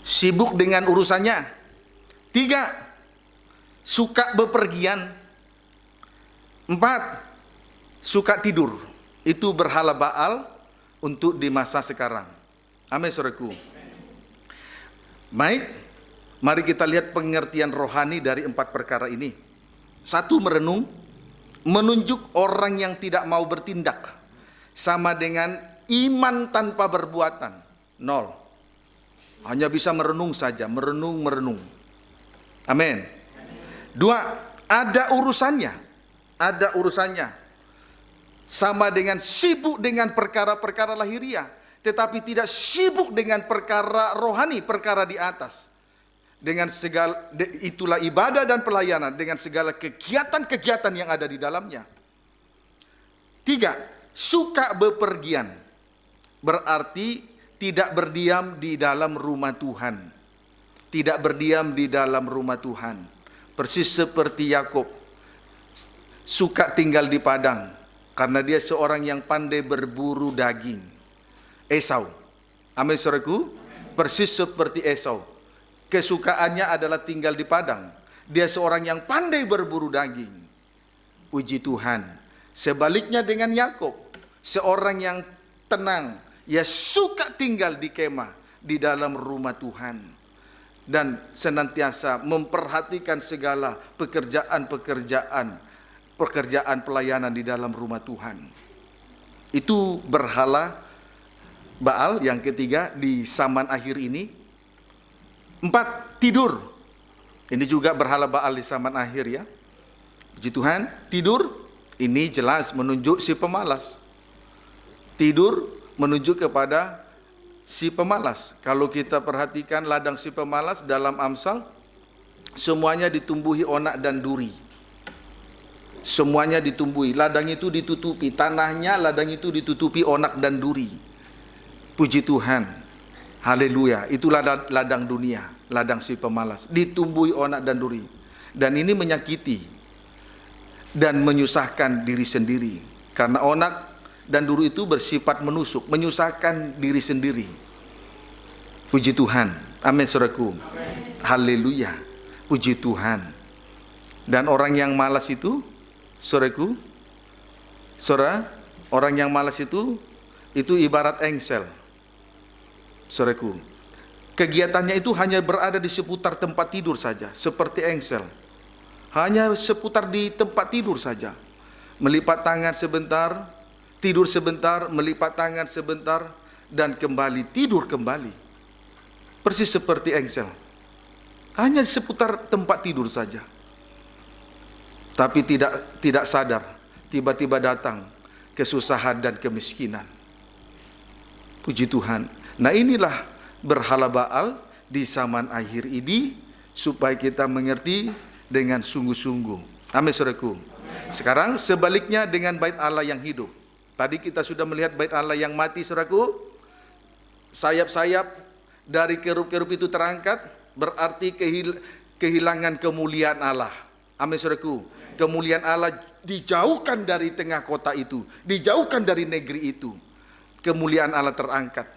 sibuk dengan urusannya. 3, suka bepergian. 4, suka tidur. Itu berhala Baal untuk di masa sekarang. Amin, saudaraku. Baik, mari kita lihat pengertian rohani dari 4 perkara ini. 1, merenung, menunjuk orang yang tidak mau bertindak. Sama dengan iman tanpa berbuatan. 0. Hanya bisa merenung saja, merenung. Amin. 2, ada urusannya. Ada urusannya. Sama dengan sibuk dengan perkara-perkara lahiriah, tetapi tidak sibuk dengan perkara rohani, perkara di atas. Dengan segala, itulah ibadah dan pelayanan, dengan segala kegiatan-kegiatan yang ada di dalamnya. 3, suka bepergian. Berarti tidak berdiam di dalam rumah Tuhan. Tidak berdiam di dalam rumah Tuhan. Persis seperti Yakub, suka tinggal di padang karena dia seorang yang pandai berburu daging. Esau. Amin, saudaraku. Persis seperti Esau. Kesukaannya adalah tinggal di padang. Dia seorang yang pandai berburu daging. Puji Tuhan. Sebaliknya dengan Yakub, seorang yang tenang. Ia suka tinggal di kemah, di dalam rumah Tuhan. Dan senantiasa memperhatikan segala pekerjaan pelayanan di dalam rumah Tuhan. Itu berhala Baal yang ketiga di zaman akhir ini. 4, tidur. Ini juga berhala Baal di zaman akhir ya. Puji Tuhan, tidur ini jelas menunjuk si pemalas. Tidur menunjuk kepada si pemalas. Kalau kita perhatikan ladang si pemalas dalam Amsal, semuanya ditumbuhi onak dan duri. Semuanya ditumbuhi, ladang itu ditutupi, tanahnya ladang itu ditutupi onak dan duri. Puji Tuhan. Haleluya. Itulah ladang dunia, ladang si pemalas, ditumbuhi onak dan duri. Dan ini menyakiti dan menyusahkan diri sendiri. Karena onak dan duri itu bersifat menusuk, menyusahkan diri sendiri. Puji Tuhan. Amin, saudaraku. Haleluya. Puji Tuhan. Dan orang yang malas itu, saudaraku, orang yang malas itu ibarat engsel. Saudaraku, kegiatannya itu hanya berada di seputar tempat tidur saja, seperti engsel. Hanya seputar di tempat tidur saja. Melipat tangan sebentar, tidur sebentar, melipat tangan sebentar, dan kembali tidur kembali. Persis seperti engsel. Hanya seputar tempat tidur saja. Tapi tidak sadar, tiba-tiba datang kesusahan dan kemiskinan. Puji Tuhan. Nah, inilah berhala Baal di zaman akhir ini, supaya kita mengerti dengan sungguh-sungguh. Amin, saudaraku. Sekarang sebaliknya dengan bait Allah yang hidup. Tadi kita sudah melihat bait Allah yang mati, saudaraku. Sayap-sayap dari kerub-kerub itu terangkat, berarti kehilangan kemuliaan Allah. Amin, saudaraku. Kemuliaan Allah dijauhkan dari tengah kota itu, dijauhkan dari negeri itu. Kemuliaan Allah terangkat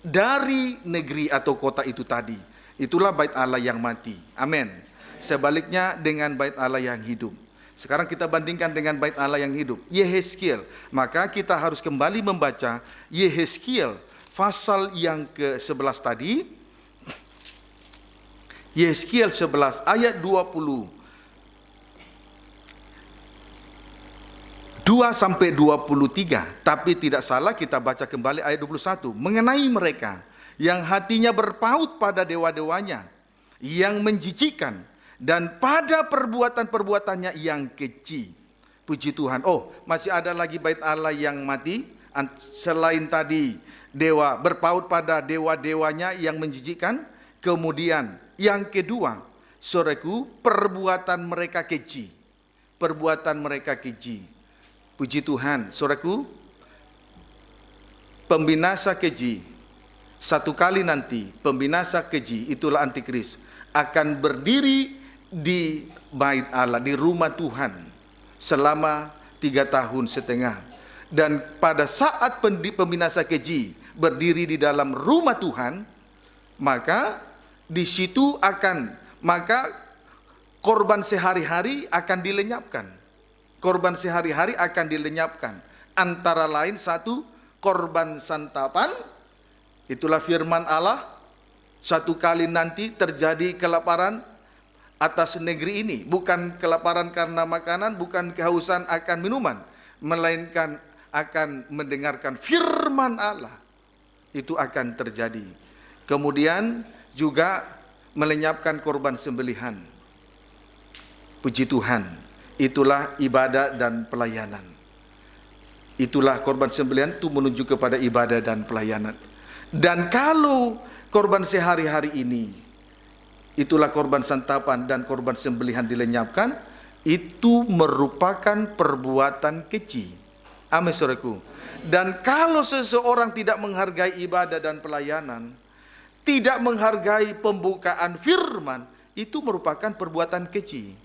dari negeri atau kota itu tadi. Itulah bait Allah yang mati. Amin. Sebaliknya dengan bait Allah yang hidup. Sekarang kita bandingkan dengan bait Allah yang hidup, Yehezkiel. Maka kita harus kembali membaca Yehezkiel pasal yang ke-11 tadi. Yehezkiel 11 ayat 22-23. Tapi tidak salah kita baca kembali ayat 21. Mengenai mereka yang hatinya berpaut pada dewa-dewanya, yang menjijikkan, dan pada perbuatan-perbuatannya yang keji. Puji Tuhan. Oh, masih ada lagi bait Allah yang mati. Selain tadi dewa, berpaut pada dewa-dewanya yang menjijikkan. Kemudian yang kedua, saudaraku, perbuatan mereka keji. perbuatan mereka keji. Puji Tuhan, saudaraku, pembinasa keji, satu kali nanti pembinasa keji, itulah antikris, akan berdiri di bait Allah, di rumah Tuhan selama 3 tahun setengah. Dan pada saat pembinasa keji berdiri di dalam rumah Tuhan, maka di situ maka korban sehari-hari akan dilenyapkan. Korban sehari-hari akan dilenyapkan. Antara lain satu, korban santapan. Itulah firman Allah. Satu kali nanti terjadi kelaparan atas negeri ini. Bukan kelaparan karena makanan, bukan kehausan akan minuman, melainkan akan mendengarkan firman Allah. Itu akan terjadi. Kemudian juga melenyapkan korban sembelihan. Puji Tuhan, itulah ibadah dan pelayanan. Itulah korban sembelihan itu menunjuk kepada ibadah dan pelayanan. Dan kalau korban sehari-hari ini, itulah korban santapan dan korban sembelihan dilenyapkan, itu merupakan perbuatan keji. Amin, saudaraku. Dan kalau seseorang tidak menghargai ibadah dan pelayanan, tidak menghargai pembukaan firman, itu merupakan perbuatan keji.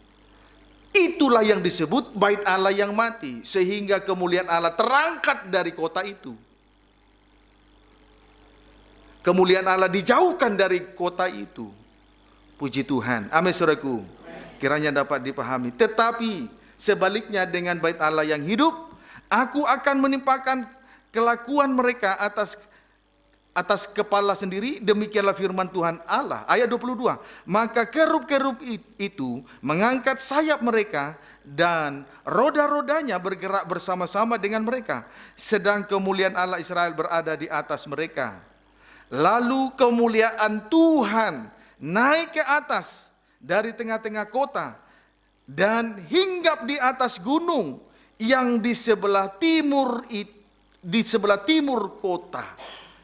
Itulah yang disebut bait Allah yang mati, sehingga kemuliaan Allah terangkat dari kota itu. Kemuliaan Allah dijauhkan dari kota itu. Puji Tuhan. Amin, saudaraku. Kiranya dapat dipahami. Tetapi sebaliknya dengan bait Allah yang hidup, aku akan menimpakan kelakuan mereka atas kepala sendiri, demikianlah firman Tuhan Allah. Ayat 22, maka kerub-kerub itu mengangkat sayap mereka dan roda-rodanya bergerak bersama-sama dengan mereka, sedang kemuliaan Allah Israel berada di atas mereka. Lalu kemuliaan Tuhan naik ke atas dari tengah-tengah kota dan hinggap di atas gunung yang di sebelah timur kota.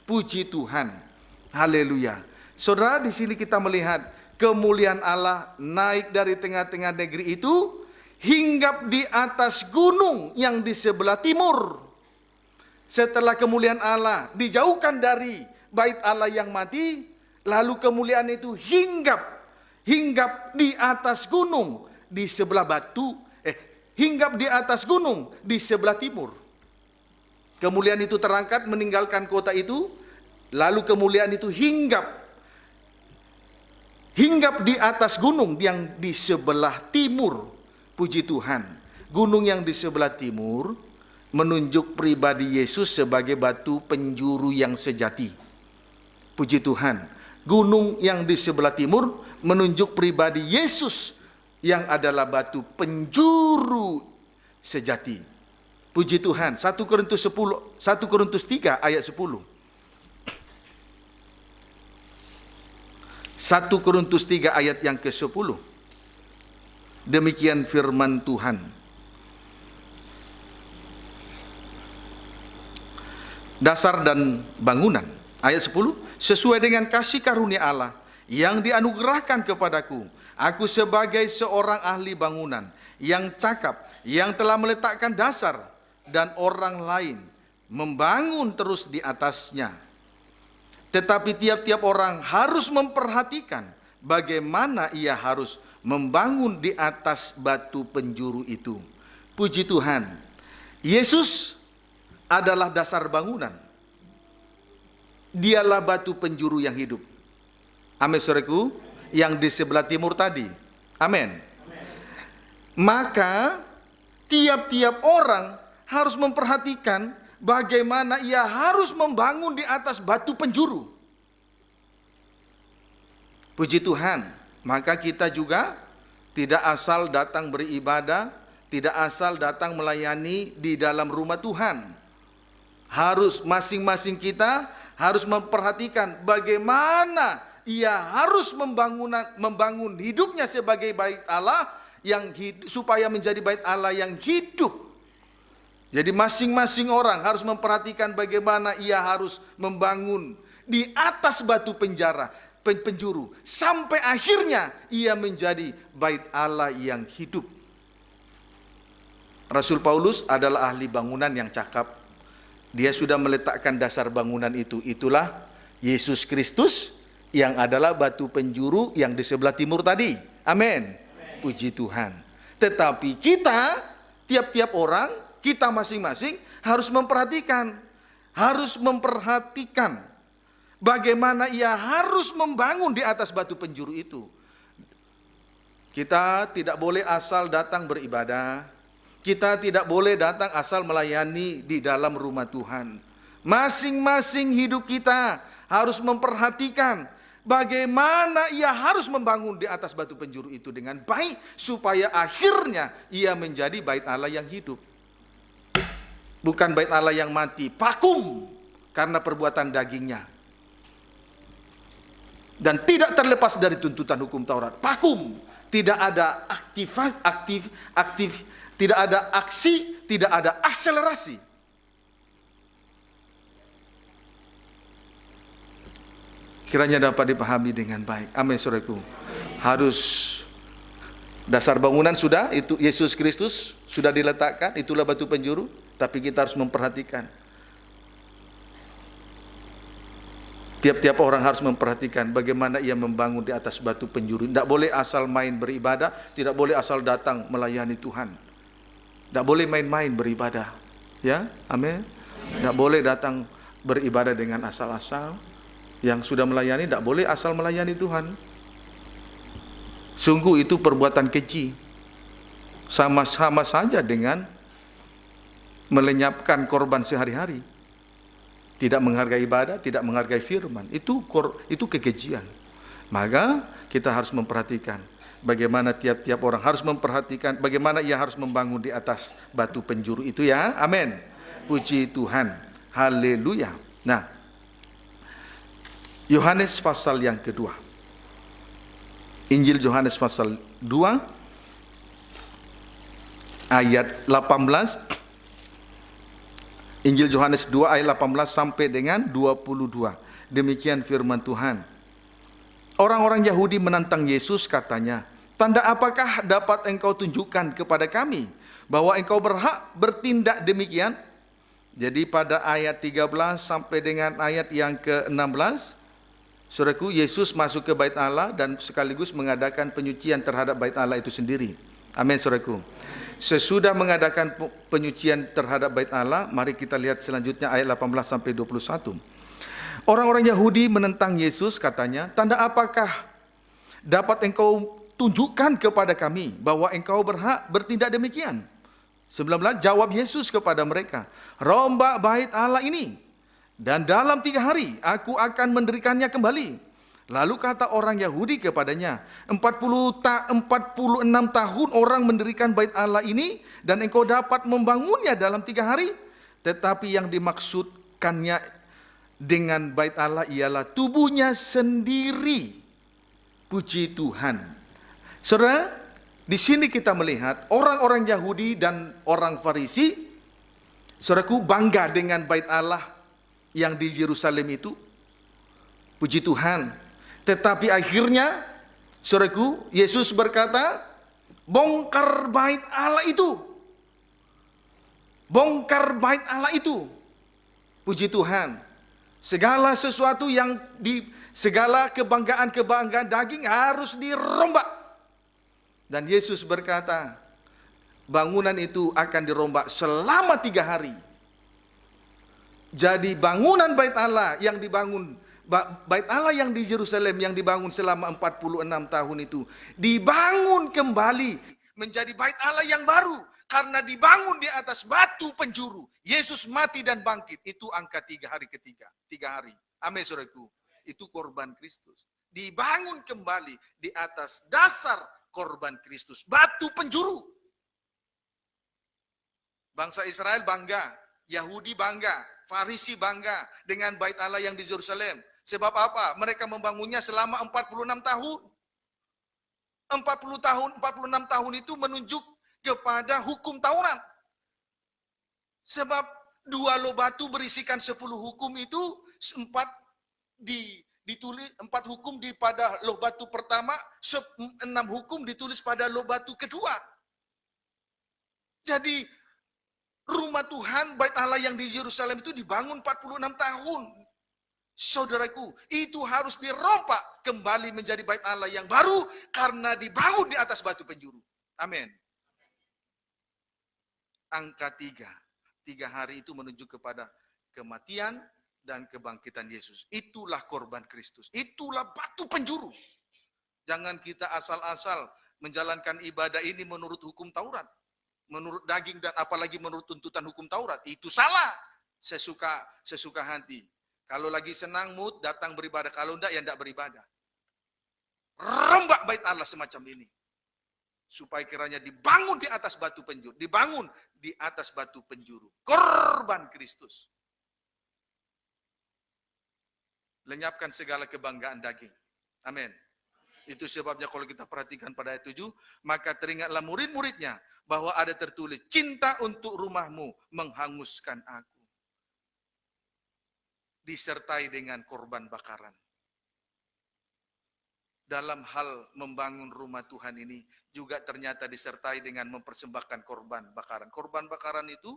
Puji Tuhan. Haleluya. Saudara, di sini kita melihat kemuliaan Allah naik dari tengah-tengah negeri itu, hinggap di atas gunung yang di sebelah timur. Setelah kemuliaan Allah dijauhkan dari bait Allah yang mati, lalu kemuliaan itu hinggap di atas gunung di sebelah hinggap di atas gunung di sebelah timur. Kemuliaan itu terangkat meninggalkan kota itu, lalu kemuliaan itu hinggap di atas gunung yang di sebelah timur. Puji Tuhan. Gunung yang di sebelah timur menunjuk pribadi Yesus sebagai batu penjuru yang sejati. Puji Tuhan. Gunung yang di sebelah timur menunjuk pribadi Yesus yang adalah batu penjuru sejati. Puji Tuhan. 1 Korintus 3 ayat 10. 1 Korintus 3 ayat yang ke-10. Demikian firman Tuhan. Dasar dan bangunan. Ayat 10. Sesuai dengan kasih karunia Allah yang dianugerahkan kepadaku, aku sebagai seorang ahli bangunan yang cakap, yang telah meletakkan dasar, dan orang lain membangun terus di atasnya. Tetapi tiap-tiap orang harus memperhatikan bagaimana ia harus membangun di atas batu penjuru itu. Puji Tuhan. Yesus adalah dasar bangunan. Dialah batu penjuru yang hidup. Amin, saudaraku, yang di sebelah timur tadi. Amin. Maka tiap-tiap orang harus memperhatikan bagaimana ia harus membangun di atas batu penjuru. Puji Tuhan. Maka kita juga tidak asal datang beribadah, tidak asal datang melayani di dalam rumah Tuhan. Harus masing-masing kita harus memperhatikan bagaimana ia harus membangun hidupnya sebagai bait Allah yang supaya menjadi bait Allah yang hidup. Jadi masing-masing orang harus memperhatikan bagaimana ia harus membangun di atas batu penjuru. Sampai akhirnya ia menjadi bait Allah yang hidup. Rasul Paulus adalah ahli bangunan yang cakap. Dia sudah meletakkan dasar bangunan itu. Itulah Yesus Kristus yang adalah batu penjuru yang di sebelah timur tadi. Amin. Puji Tuhan. Tetapi kita, tiap-tiap orang, kita masing-masing harus memperhatikan. Harus memperhatikan bagaimana ia harus membangun di atas batu penjuru itu. Kita tidak boleh asal datang beribadah. Kita tidak boleh datang asal melayani di dalam rumah Tuhan. Masing-masing hidup kita harus memperhatikan bagaimana ia harus membangun di atas batu penjuru itu dengan baik, supaya akhirnya ia menjadi bait Allah yang hidup. Bukan bait Allah yang mati, vakum karena perbuatan dagingnya. Dan tidak terlepas dari tuntutan hukum Taurat. Vakum, tidak ada aktif, tidak ada aksi, tidak ada akselerasi. Kiranya dapat dipahami dengan baik. Amin, saudaraku. Harus dasar bangunan sudah, itu Yesus Kristus sudah diletakkan, itulah batu penjuru. Tapi kita harus memperhatikan. Tiap-tiap orang harus memperhatikan bagaimana ia membangun di atas batu penjuru. Tidak boleh asal main beribadah, tidak boleh asal datang melayani Tuhan. Tidak boleh main-main beribadah. Ya, amin. Tidak boleh datang beribadah dengan asal-asal. Yang sudah melayani tidak boleh asal melayani Tuhan. Sungguh itu perbuatan keji. Sama-sama saja dengan melenyapkan korban sehari-hari, tidak menghargai ibadah, tidak menghargai firman, itu kekejian. Maka kita harus memperhatikan bagaimana tiap-tiap orang harus memperhatikan bagaimana ia harus membangun di atas batu penjuru itu, ya. Amin. Puji Tuhan. Haleluya. Nah, Yohanes pasal yang kedua. Injil Yohanes pasal 2 ayat 18. Injil Yohanes 2 ayat 18 sampai dengan 22. Demikian firman Tuhan. Orang-orang Yahudi menantang Yesus, katanya, "Tanda apakah dapat engkau tunjukkan kepada kami bahwa engkau berhak bertindak demikian?" Jadi pada ayat 13 sampai dengan ayat yang ke-16, saudaraku, Yesus masuk ke bait Allah dan sekaligus mengadakan penyucian terhadap bait Allah itu sendiri. Amin, saudaraku. Sesudah mengadakan penyucian terhadap bait Allah, mari kita lihat selanjutnya ayat 18 sampai 21. Orang-orang Yahudi menentang Yesus, katanya, "Tanda apakah dapat engkau tunjukkan kepada kami bahwa engkau berhak bertindak demikian?" 19, jawab Yesus kepada mereka, "Rombak bait Allah ini, dan dalam 3 hari aku akan mendirikannya kembali." Lalu kata orang Yahudi kepadanya, 46 tahun orang mendirikan bait Allah ini, dan engkau dapat membangunnya dalam 3 hari. Tetapi yang dimaksudkannya dengan bait Allah ialah tubuhnya sendiri. Puji Tuhan. Saudara, di sini kita melihat orang-orang Yahudi dan orang Farisi, saudaraku, bangga dengan bait Allah yang di Yerusalem itu. Puji Tuhan. Tetapi akhirnya, saudaraku, Yesus berkata, bongkar bait Allah itu. Bongkar bait Allah itu. Puji Tuhan. Segala sesuatu yang segala kebanggaan-kebanggaan daging harus dirombak. Dan Yesus berkata, bangunan itu akan dirombak selama 3 hari. Jadi bangunan bait Allah yang dibangun, bait Allah yang di Yerusalem yang dibangun selama 46 tahun itu dibangun kembali menjadi bait Allah yang baru karena dibangun di atas batu penjuru. Yesus mati dan bangkit, itu angka 3 hari ketiga. 3 hari. Amin, saudaraku. Itu korban Kristus. Dibangun kembali di atas dasar korban Kristus, batu penjuru. Bangsa Israel bangga, Yahudi bangga, Farisi bangga dengan bait Allah yang di Yerusalem. Sebab apa? Mereka membangunnya selama 46 tahun. 46 tahun itu menunjuk kepada hukum Taurat. Sebab 2 loh batu berisikan 10 hukum itu, 4 ditulis, 4 hukum di pada loh batu pertama, 6 hukum ditulis pada loh batu kedua. Jadi rumah Tuhan, bait Allah yang di Yerusalem itu dibangun 46 tahun. Saudaraku, itu harus dirompak kembali menjadi bait Allah yang baru karena dibangun di atas batu penjuru. Amin. Angka 3. 3 hari itu menunjuk kepada kematian dan kebangkitan Yesus. Itulah korban Kristus. Itulah batu penjuru. Jangan kita asal-asal menjalankan ibadah ini menurut hukum Taurat. Menurut daging dan apalagi menurut tuntutan hukum Taurat. Itu salah. Sesuka hati. Kalau lagi senang mood, datang beribadah. Kalau enggak, ya enggak beribadah. Rembak bait Allah semacam ini. Supaya kiranya dibangun di atas batu penjuru. Dibangun di atas batu penjuru. Korban Kristus. Lenyapkan segala kebanggaan daging. Amin. Itu sebabnya kalau kita perhatikan pada ayat 7, maka teringatlah murid-muridnya bahwa ada tertulis, cinta untuk rumahmu menghanguskan aku. Disertai dengan korban bakaran. Dalam hal membangun rumah Tuhan ini juga ternyata disertai dengan mempersembahkan korban bakaran. Korban bakaran itu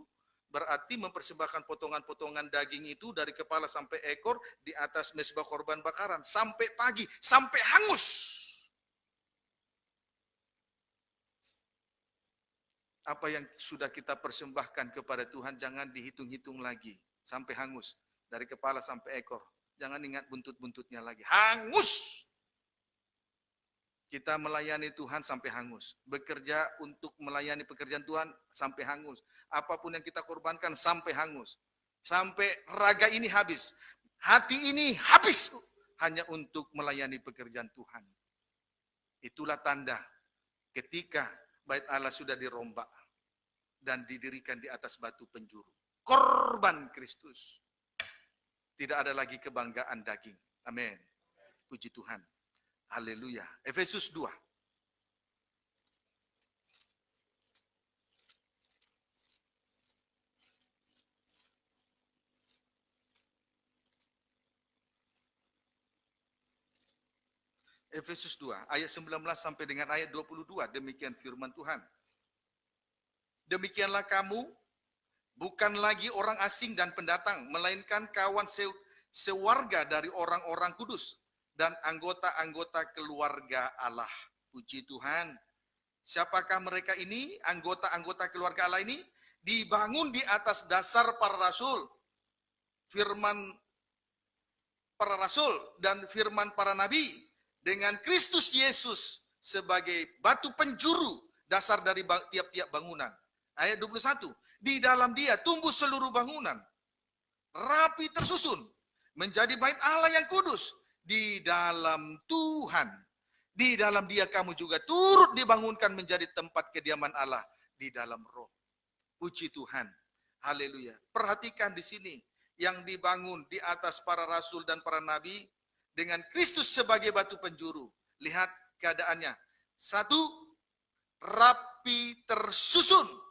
berarti mempersembahkan potongan-potongan daging itu dari kepala sampai ekor di atas mezbah korban bakaran. Sampai pagi, sampai hangus. Apa yang sudah kita persembahkan kepada Tuhan jangan dihitung-hitung lagi. Sampai hangus. Dari kepala sampai ekor. Jangan ingat buntut-buntutnya lagi. Hangus! Kita melayani Tuhan sampai hangus. Bekerja untuk melayani pekerjaan Tuhan sampai hangus. Apapun yang kita korbankan sampai hangus. Sampai raga ini habis. Hati ini habis. Hanya untuk melayani pekerjaan Tuhan. Itulah tanda ketika bait Allah sudah dirombak. Dan didirikan di atas batu penjuru. Korban Kristus. Tidak ada lagi kebanggaan daging. Amin. Puji Tuhan. Haleluya. Efesus 2. Efesus 2, ayat 19 sampai dengan ayat 22. Demikian firman Tuhan. Demikianlah kamu, bukan lagi orang asing dan pendatang, melainkan kawan sewarga dari orang-orang kudus dan anggota-anggota keluarga Allah. Puji Tuhan. Siapakah mereka ini? Anggota-anggota keluarga Allah ini dibangun di atas dasar para rasul, firman para rasul dan firman para nabi, dengan Kristus Yesus sebagai batu penjuru dasar dari tiap-tiap bangunan. Ayat 21, di dalam dia tumbuh seluruh bangunan, rapi tersusun, menjadi bait Allah yang kudus, di dalam Tuhan. Di dalam dia kamu juga turut dibangunkan menjadi tempat kediaman Allah di dalam roh. Puji Tuhan. Haleluya. Perhatikan di sini, yang dibangun di atas para rasul dan para nabi, dengan Kristus sebagai batu penjuru. Lihat keadaannya. 1, rapi tersusun.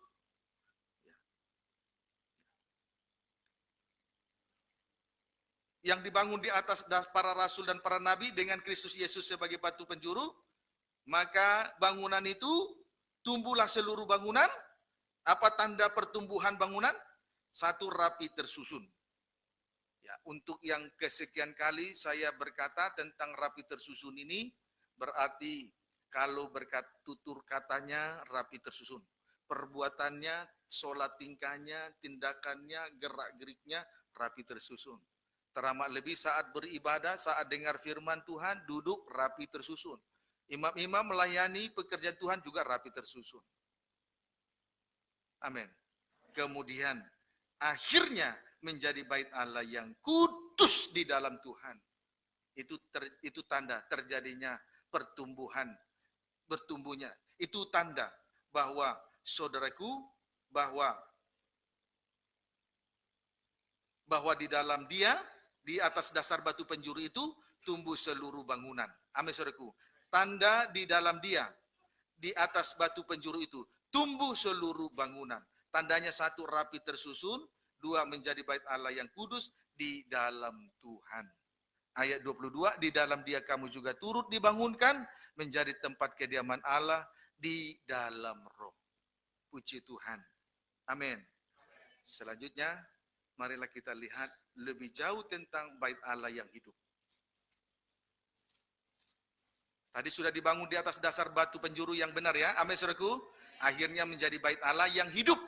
Yang dibangun di atas para rasul dan para nabi dengan Kristus Yesus sebagai batu penjuru, maka bangunan itu tumbuhlah seluruh bangunan. Apa tanda pertumbuhan bangunan? 1, rapi tersusun. Ya, untuk yang kesekian kali saya berkata tentang rapi tersusun ini, berarti kalau tutur katanya rapi tersusun. Perbuatannya, sholat tingkahnya, tindakannya, gerak-geriknya rapi tersusun. Teramat lebih saat beribadah, saat dengar firman Tuhan, duduk rapi tersusun. Imam-imam melayani pekerjaan Tuhan juga rapi tersusun. Amin. Kemudian akhirnya menjadi bait Allah yang kudus di dalam Tuhan. Itu tanda terjadinya bertumbuhnya. Itu tanda bahwa saudaraku, bahwa di dalam dia, di atas dasar batu penjuru itu tumbuh seluruh bangunan. Amin, saudaraku. Tanda di dalam dia, di atas batu penjuru itu tumbuh seluruh bangunan. Tandanya 1, rapi tersusun. 2, menjadi bait Allah yang kudus di dalam Tuhan. Ayat 22, di dalam dia kamu juga turut dibangunkan menjadi tempat kediaman Allah di dalam roh. Puji Tuhan. Amin. Selanjutnya, marilah kita lihat lebih jauh tentang bait Allah yang hidup. Tadi sudah dibangun di atas dasar batu penjuru yang benar ya. Amin, saudaraku. Akhirnya menjadi bait Allah yang hidup.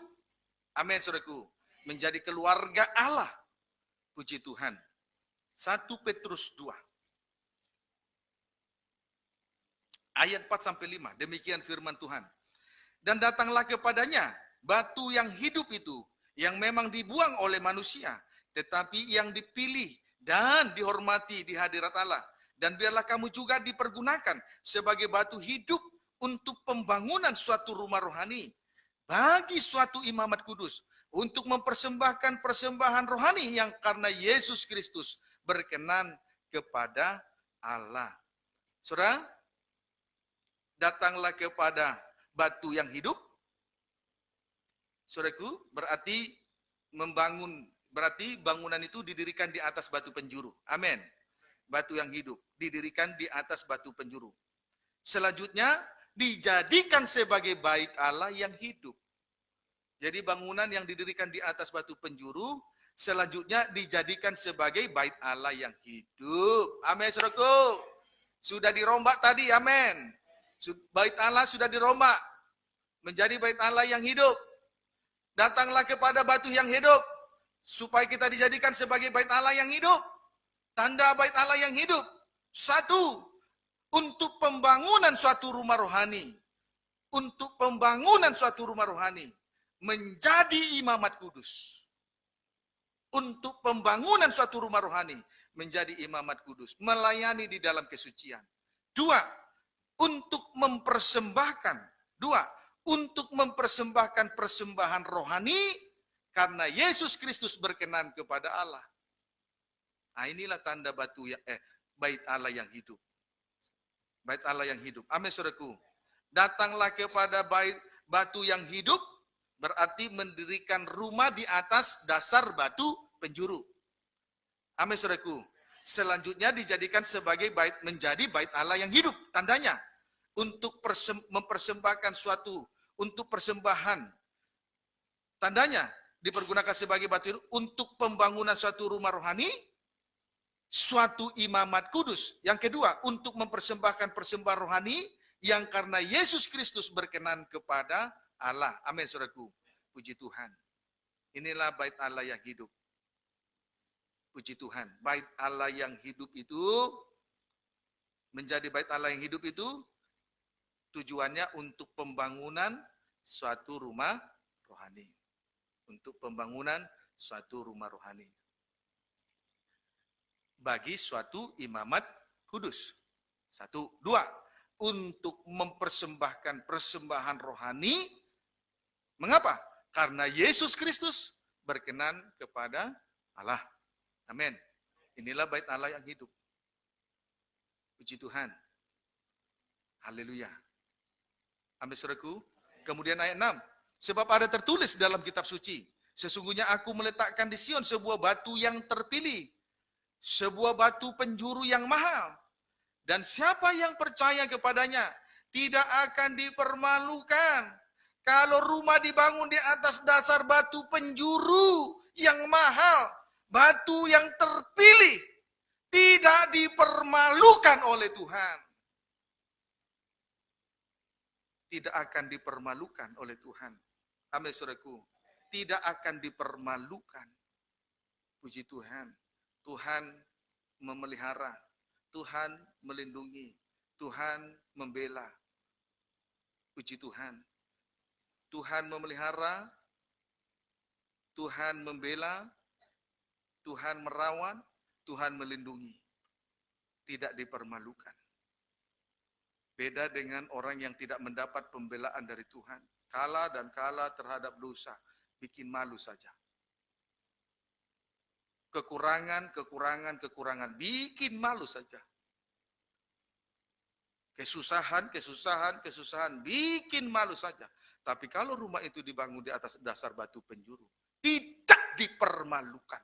Amin, saudaraku. Menjadi keluarga Allah. Puji Tuhan. 1 Petrus 2. Ayat 4-5. Demikian firman Tuhan. Dan datanglah kepadanya batu yang hidup itu, yang memang dibuang oleh manusia, tetapi yang dipilih dan dihormati di hadirat Allah. Dan biarlah kamu juga dipergunakan sebagai batu hidup untuk pembangunan suatu rumah rohani, bagi suatu imamat kudus, untuk mempersembahkan persembahan rohani yang karena Yesus Kristus berkenan kepada Allah. Saudara, datanglah kepada batu yang hidup. Saudaraku, berarti bangunan itu didirikan di atas batu penjuru. Amin. Batu yang hidup didirikan di atas batu penjuru. Selanjutnya dijadikan sebagai bait Allah yang hidup. Jadi bangunan yang didirikan di atas batu penjuru selanjutnya dijadikan sebagai bait Allah yang hidup. Amin, saudaraku. Sudah dirombak tadi, amin. Bait Allah sudah dirombak menjadi bait Allah yang hidup. Datanglah kepada batu yang hidup supaya kita dijadikan sebagai bait Allah yang hidup. Tanda bait Allah yang hidup. 1, untuk pembangunan suatu rumah rohani. Untuk pembangunan suatu rumah rohani. Menjadi imamat kudus. Untuk pembangunan suatu rumah rohani. Menjadi imamat kudus. Melayani di dalam kesucian. 2, untuk mempersembahkan. 2, untuk mempersembahkan persembahan rohani karena Yesus Kristus berkenan kepada Allah. Nah, inilah tanda bait Allah yang hidup. Bait Allah yang hidup. Amin, saudaraku. Datanglah kepada batu yang hidup berarti mendirikan rumah di atas dasar batu penjuru. Amin, saudaraku. Selanjutnya dijadikan sebagai menjadi bait Allah yang hidup. Tandanya untuk mempersembahkan suatu, untuk persembahan. Tandanya dipergunakan sebagai batu untuk pembangunan suatu rumah rohani, suatu imamat kudus. Yang kedua, untuk mempersembahkan persembahan rohani yang karena Yesus Kristus berkenan kepada Allah. Amin, saudaraku. Puji Tuhan. Inilah bait Allah yang hidup. Puji Tuhan. Bait Allah yang hidup itu, menjadi bait Allah yang hidup itu, tujuannya untuk pembangunan suatu rumah rohani. Untuk pembangunan suatu rumah rohani. Bagi suatu imamat kudus. 1, 2. Untuk mempersembahkan persembahan rohani. Mengapa? Karena Yesus Kristus berkenan kepada Allah. Amin. Inilah bait Allah yang hidup. Puji Tuhan. Haleluya. Amin, saudaraku. Kemudian ayat 6. Sebab ada tertulis dalam kitab suci. Sesungguhnya aku meletakkan di Sion sebuah batu yang terpilih. Sebuah batu penjuru yang mahal. Dan siapa yang percaya kepadanya tidak akan dipermalukan. Kalau rumah dibangun di atas dasar batu penjuru yang mahal. Batu yang terpilih. Tidak dipermalukan oleh Tuhan. Tidak akan dipermalukan oleh Tuhan. Amin, saudaraku. Tidak akan dipermalukan. Puji Tuhan. Tuhan memelihara. Tuhan melindungi. Tuhan membela. Puji Tuhan. Tuhan memelihara. Tuhan membela. Tuhan merawat. Tuhan melindungi. Tidak dipermalukan. Beda dengan orang yang tidak mendapat pembelaan dari Tuhan. Kalah dan kalah terhadap dosa. Bikin malu saja. Kekurangan. Bikin malu saja. Kesusahan. Bikin malu saja. Tapi kalau rumah itu dibangun di atas dasar batu penjuru. Tidak dipermalukan.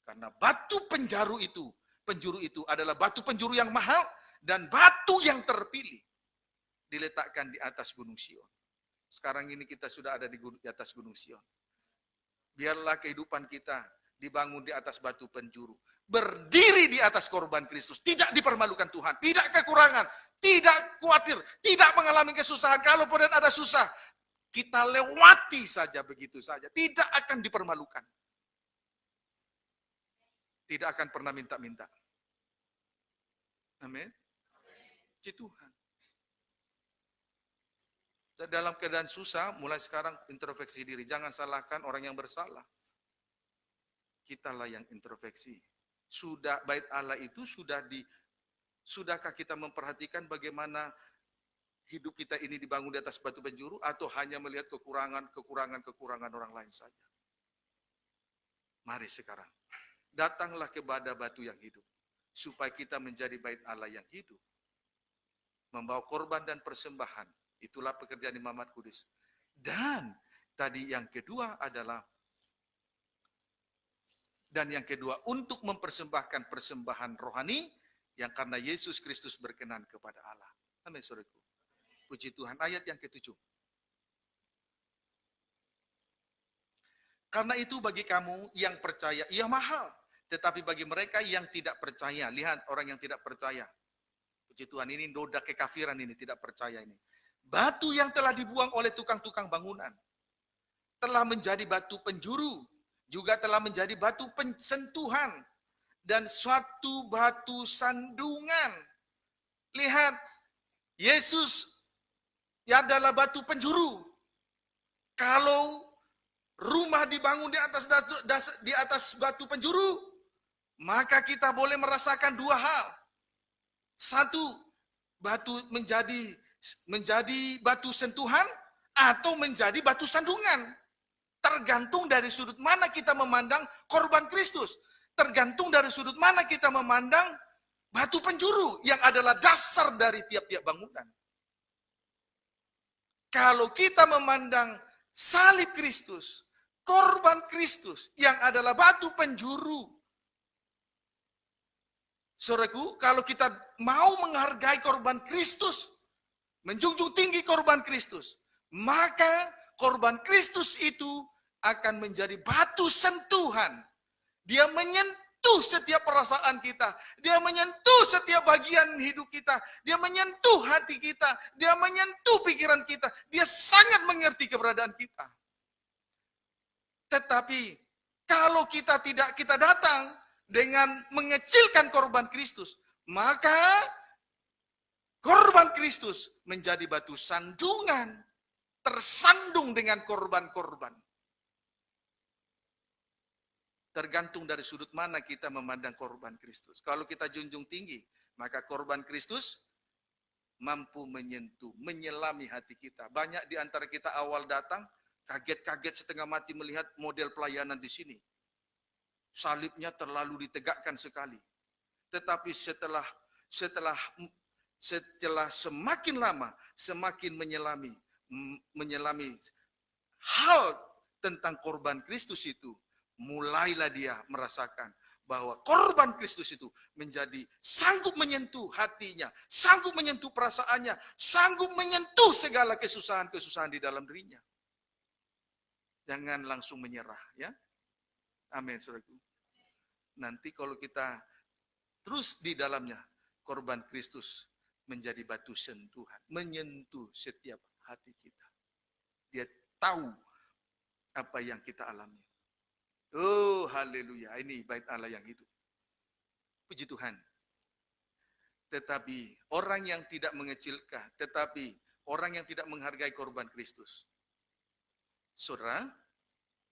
Karena batu penjuru itu adalah batu penjuru yang mahal. Dan batu yang terpilih diletakkan di atas gunung Sion. Sekarang ini kita sudah ada di atas Gunung Sion. Biarlah kehidupan kita dibangun di atas batu penjuru. Berdiri di atas korban Kristus. Tidak dipermalukan Tuhan. Tidak kekurangan. Tidak khawatir. Tidak mengalami kesusahan. Kalaupun ada susah, kita lewati saja begitu saja. Tidak akan dipermalukan. Tidak akan pernah minta-minta. Amin. Puji Tuhan. Dan dalam keadaan susah, mulai sekarang introspeksi diri. Jangan salahkan orang yang bersalah. Kitalah yang introspeksi. Sudah bait Allah itu sudahkah kita memperhatikan bagaimana hidup kita ini dibangun di atas batu penjuru, atau hanya melihat kekurangan orang lain saja? Mari sekarang, datanglah kepada batu yang hidup, supaya kita menjadi bait Allah yang hidup. Membawa korban dan persembahan. Itulah pekerjaan Imamat Kudus. Dan tadi yang kedua adalah, untuk mempersembahkan persembahan rohani yang karena Yesus Kristus berkenan kepada Allah. Amin, saudaraku. Puji Tuhan. Ayat yang ke-7. Karena itu bagi kamu yang percaya, ia mahal. Tetapi bagi mereka yang tidak percaya, lihat orang yang tidak percaya. Puji Tuhan, ini noda kekafiran ini, tidak percaya ini. Batu yang telah dibuang oleh tukang-tukang bangunan telah menjadi batu penjuru, juga telah menjadi batu pensentuhan, dan suatu batu sandungan. Lihat, Yesus adalah batu penjuru. Kalau rumah dibangun di atas batu penjuru, maka kita boleh merasakan dua hal. Satu, batu menjadi batu sentuhan atau menjadi batu sandungan. Tergantung dari sudut mana kita memandang korban Kristus. Tergantung dari sudut mana kita memandang batu penjuru yang adalah dasar dari tiap-tiap bangunan. Kalau kita memandang salib Kristus, korban Kristus yang adalah batu penjuru, saudaraku, kalau kita mau menghargai korban Kristus, menjunjung tinggi korban Kristus, maka korban Kristus itu akan menjadi batu sentuhan. Dia menyentuh setiap perasaan kita, dia menyentuh setiap bagian hidup kita, dia menyentuh hati kita, dia menyentuh pikiran kita, dia sangat mengerti keberadaan kita. Tetapi kalau kita datang dengan mengecilkan korban Kristus, maka korban Kristus menjadi batu sandungan, tersandung dengan korban-korban. Tergantung dari sudut mana kita memandang korban Kristus. Kalau kita junjung tinggi, maka korban Kristus mampu menyentuh, menyelami hati kita. Banyak di antara kita awal datang, kaget-kaget setengah mati melihat model pelayanan di sini. Salibnya terlalu ditegakkan sekali. Tetapi setelah semakin lama, semakin menyelami hal tentang korban Kristus itu, mulailah dia merasakan bahwa korban Kristus itu menjadi sanggup menyentuh hatinya, sanggup menyentuh perasaannya, sanggup menyentuh segala kesusahan-kesusahan di dalam dirinya. Jangan langsung menyerah, ya. Amin, saudaraku. Nanti kalau kita terus di dalamnya, korban Kristus menjadi batu sentuhan, menyentuh setiap hati kita. Dia tahu apa yang kita alami. Oh, haleluya. Ini bait Allah yang hidup. Puji Tuhan. Tetapi orang yang tidak mengecilkan, tetapi orang yang tidak menghargai korban Kristus, saudara,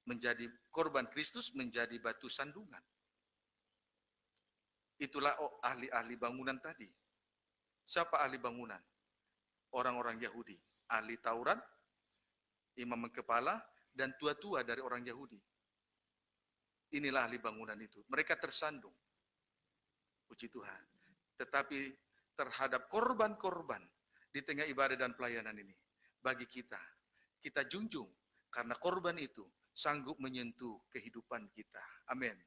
menjadi korban Kristus menjadi batu sandungan. Itulah ahli-ahli bangunan tadi. Siapa ahli bangunan? Orang-orang Yahudi. Ahli Taurat, imam kepala, dan tua-tua dari orang Yahudi. Inilah ahli bangunan itu. Mereka tersandung. Puji Tuhan. Tetapi terhadap korban-korban di tengah ibadah dan pelayanan ini, bagi kita junjung. Karena korban itu sanggup menyentuh kehidupan kita. Amin.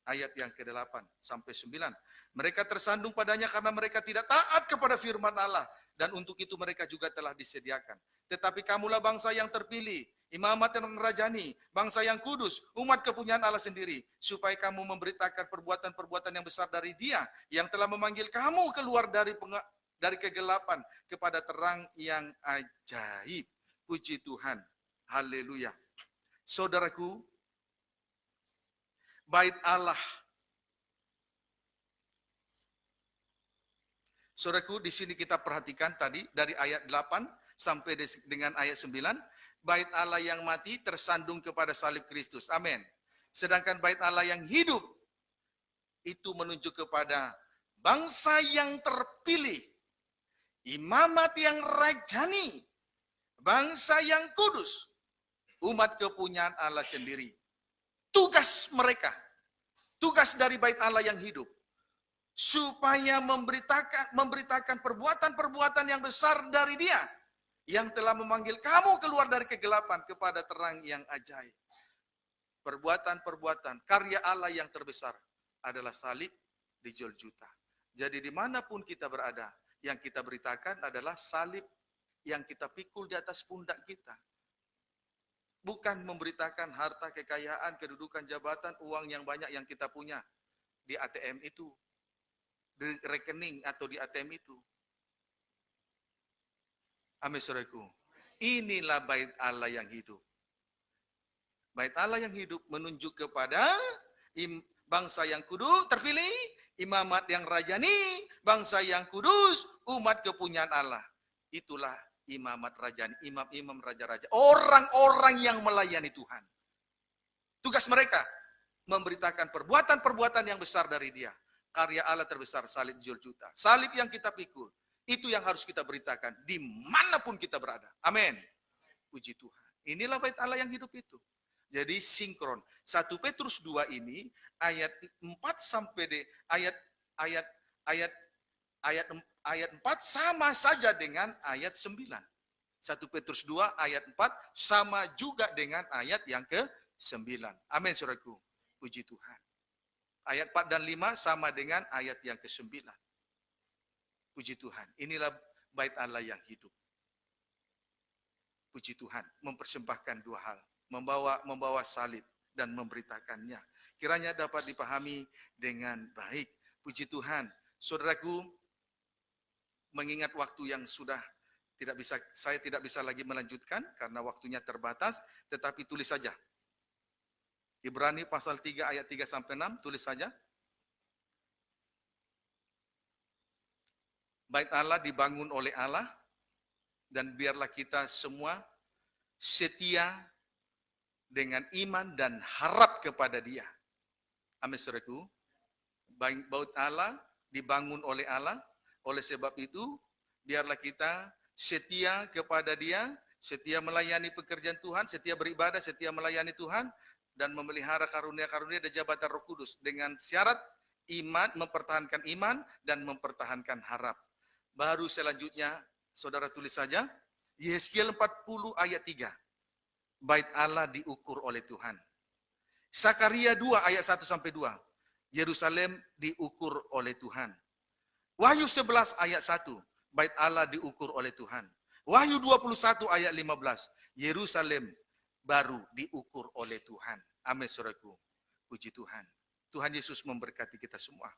Ayat yang ke-8 sampai 9. Mereka tersandung padanya karena mereka tidak taat kepada firman Allah. dan untuk itu mereka juga telah disediakan. Tetapi kamulah bangsa yang terpilih, imamat yang rajani, bangsa yang kudus, umat kepunyaan Allah sendiri, supaya kamu memberitakan perbuatan-perbuatan yang besar dari Dia yang telah memanggil kamu keluar dari kegelapan kepada terang yang ajaib. Puji Tuhan. Haleluya. Saudaraku, bait Allah. Saudaraku, di sini kita perhatikan tadi dari ayat 8 sampai dengan ayat 9, bait Allah yang mati tersandung kepada salib Kristus. Amin. Sedangkan bait Allah yang hidup itu menunjuk kepada bangsa yang terpilih, imamat yang rajani, bangsa yang kudus, umat kepunyaan Allah sendiri. Tugas mereka, tugas dari bait Allah yang hidup, supaya memberitakan perbuatan-perbuatan yang besar dari Dia yang telah memanggil kamu keluar dari kegelapan kepada terang yang ajaib. Perbuatan-perbuatan karya Allah yang terbesar adalah salib di Golgota. Jadi dimanapun kita berada, yang kita beritakan adalah salib yang kita pikul di atas pundak kita. Bukan memberitakan harta, kekayaan, kedudukan, jabatan, uang yang banyak yang kita punya di ATM itu, di rekening atau di ATM itu. Amin, saudaraku. Inilah bait Allah yang hidup. Bait Allah yang hidup menunjuk kepada bangsa yang kudus, terpilih, imamat yang rajani, bangsa yang kudus, umat kepunyaan Allah. Itulah imamat rajani, imam-imam raja-raja, orang-orang yang melayani Tuhan. Tugas mereka memberitakan perbuatan-perbuatan yang besar dari Dia. Karya Allah terbesar, salib Golgota. Salib yang kita pikul, itu yang harus kita beritakan dimanapun kita berada. Amin. Puji Tuhan. Inilah bait Allah yang hidup itu. Jadi sinkron. 1 Petrus 2 ini ayat 4 sampai ayat 4 sama saja dengan ayat 9. 1 Petrus 2 ayat 4 sama juga dengan ayat yang ke-9. Amin, saudaraku. Puji Tuhan. Ayat 4 dan 5 sama dengan ayat yang ke-9. Puji Tuhan. Inilah bait Allah yang hidup. Puji Tuhan. Mempersembahkan dua hal. Membawa salib dan memberitakannya. Kiranya dapat dipahami dengan baik. Puji Tuhan. Saudaraku, mengingat waktu yang sudah saya tidak bisa lagi melanjutkan karena waktunya terbatas, tetapi tulis saja. Ibrani pasal 3 ayat 3 sampai 6, tulis saja. Bait Allah dibangun oleh Allah, dan biarlah kita semua setia dengan iman dan harap kepada Dia. Amin, saudaraku. Bait Allah dibangun oleh Allah, oleh sebab itu biarlah kita setia kepada Dia, setia melayani pekerjaan Tuhan, setia beribadah, setia melayani Tuhan, dan memelihara karunia-karunia dan jabatan Roh Kudus dengan syarat iman, mempertahankan iman dan mempertahankan harap. Baru selanjutnya, saudara tulis saja, Yeskiel 40 ayat 3. Bait Allah diukur oleh Tuhan. Sakaria 2 ayat 1 sampai 2. Yerusalem diukur oleh Tuhan. Wahyu 11 ayat 1. Bait Allah diukur oleh Tuhan. Wahyu 21 ayat 15. Yerusalem baru diukur oleh Tuhan. Amin, saudaraku. Puji Tuhan. Tuhan Yesus memberkati kita semua.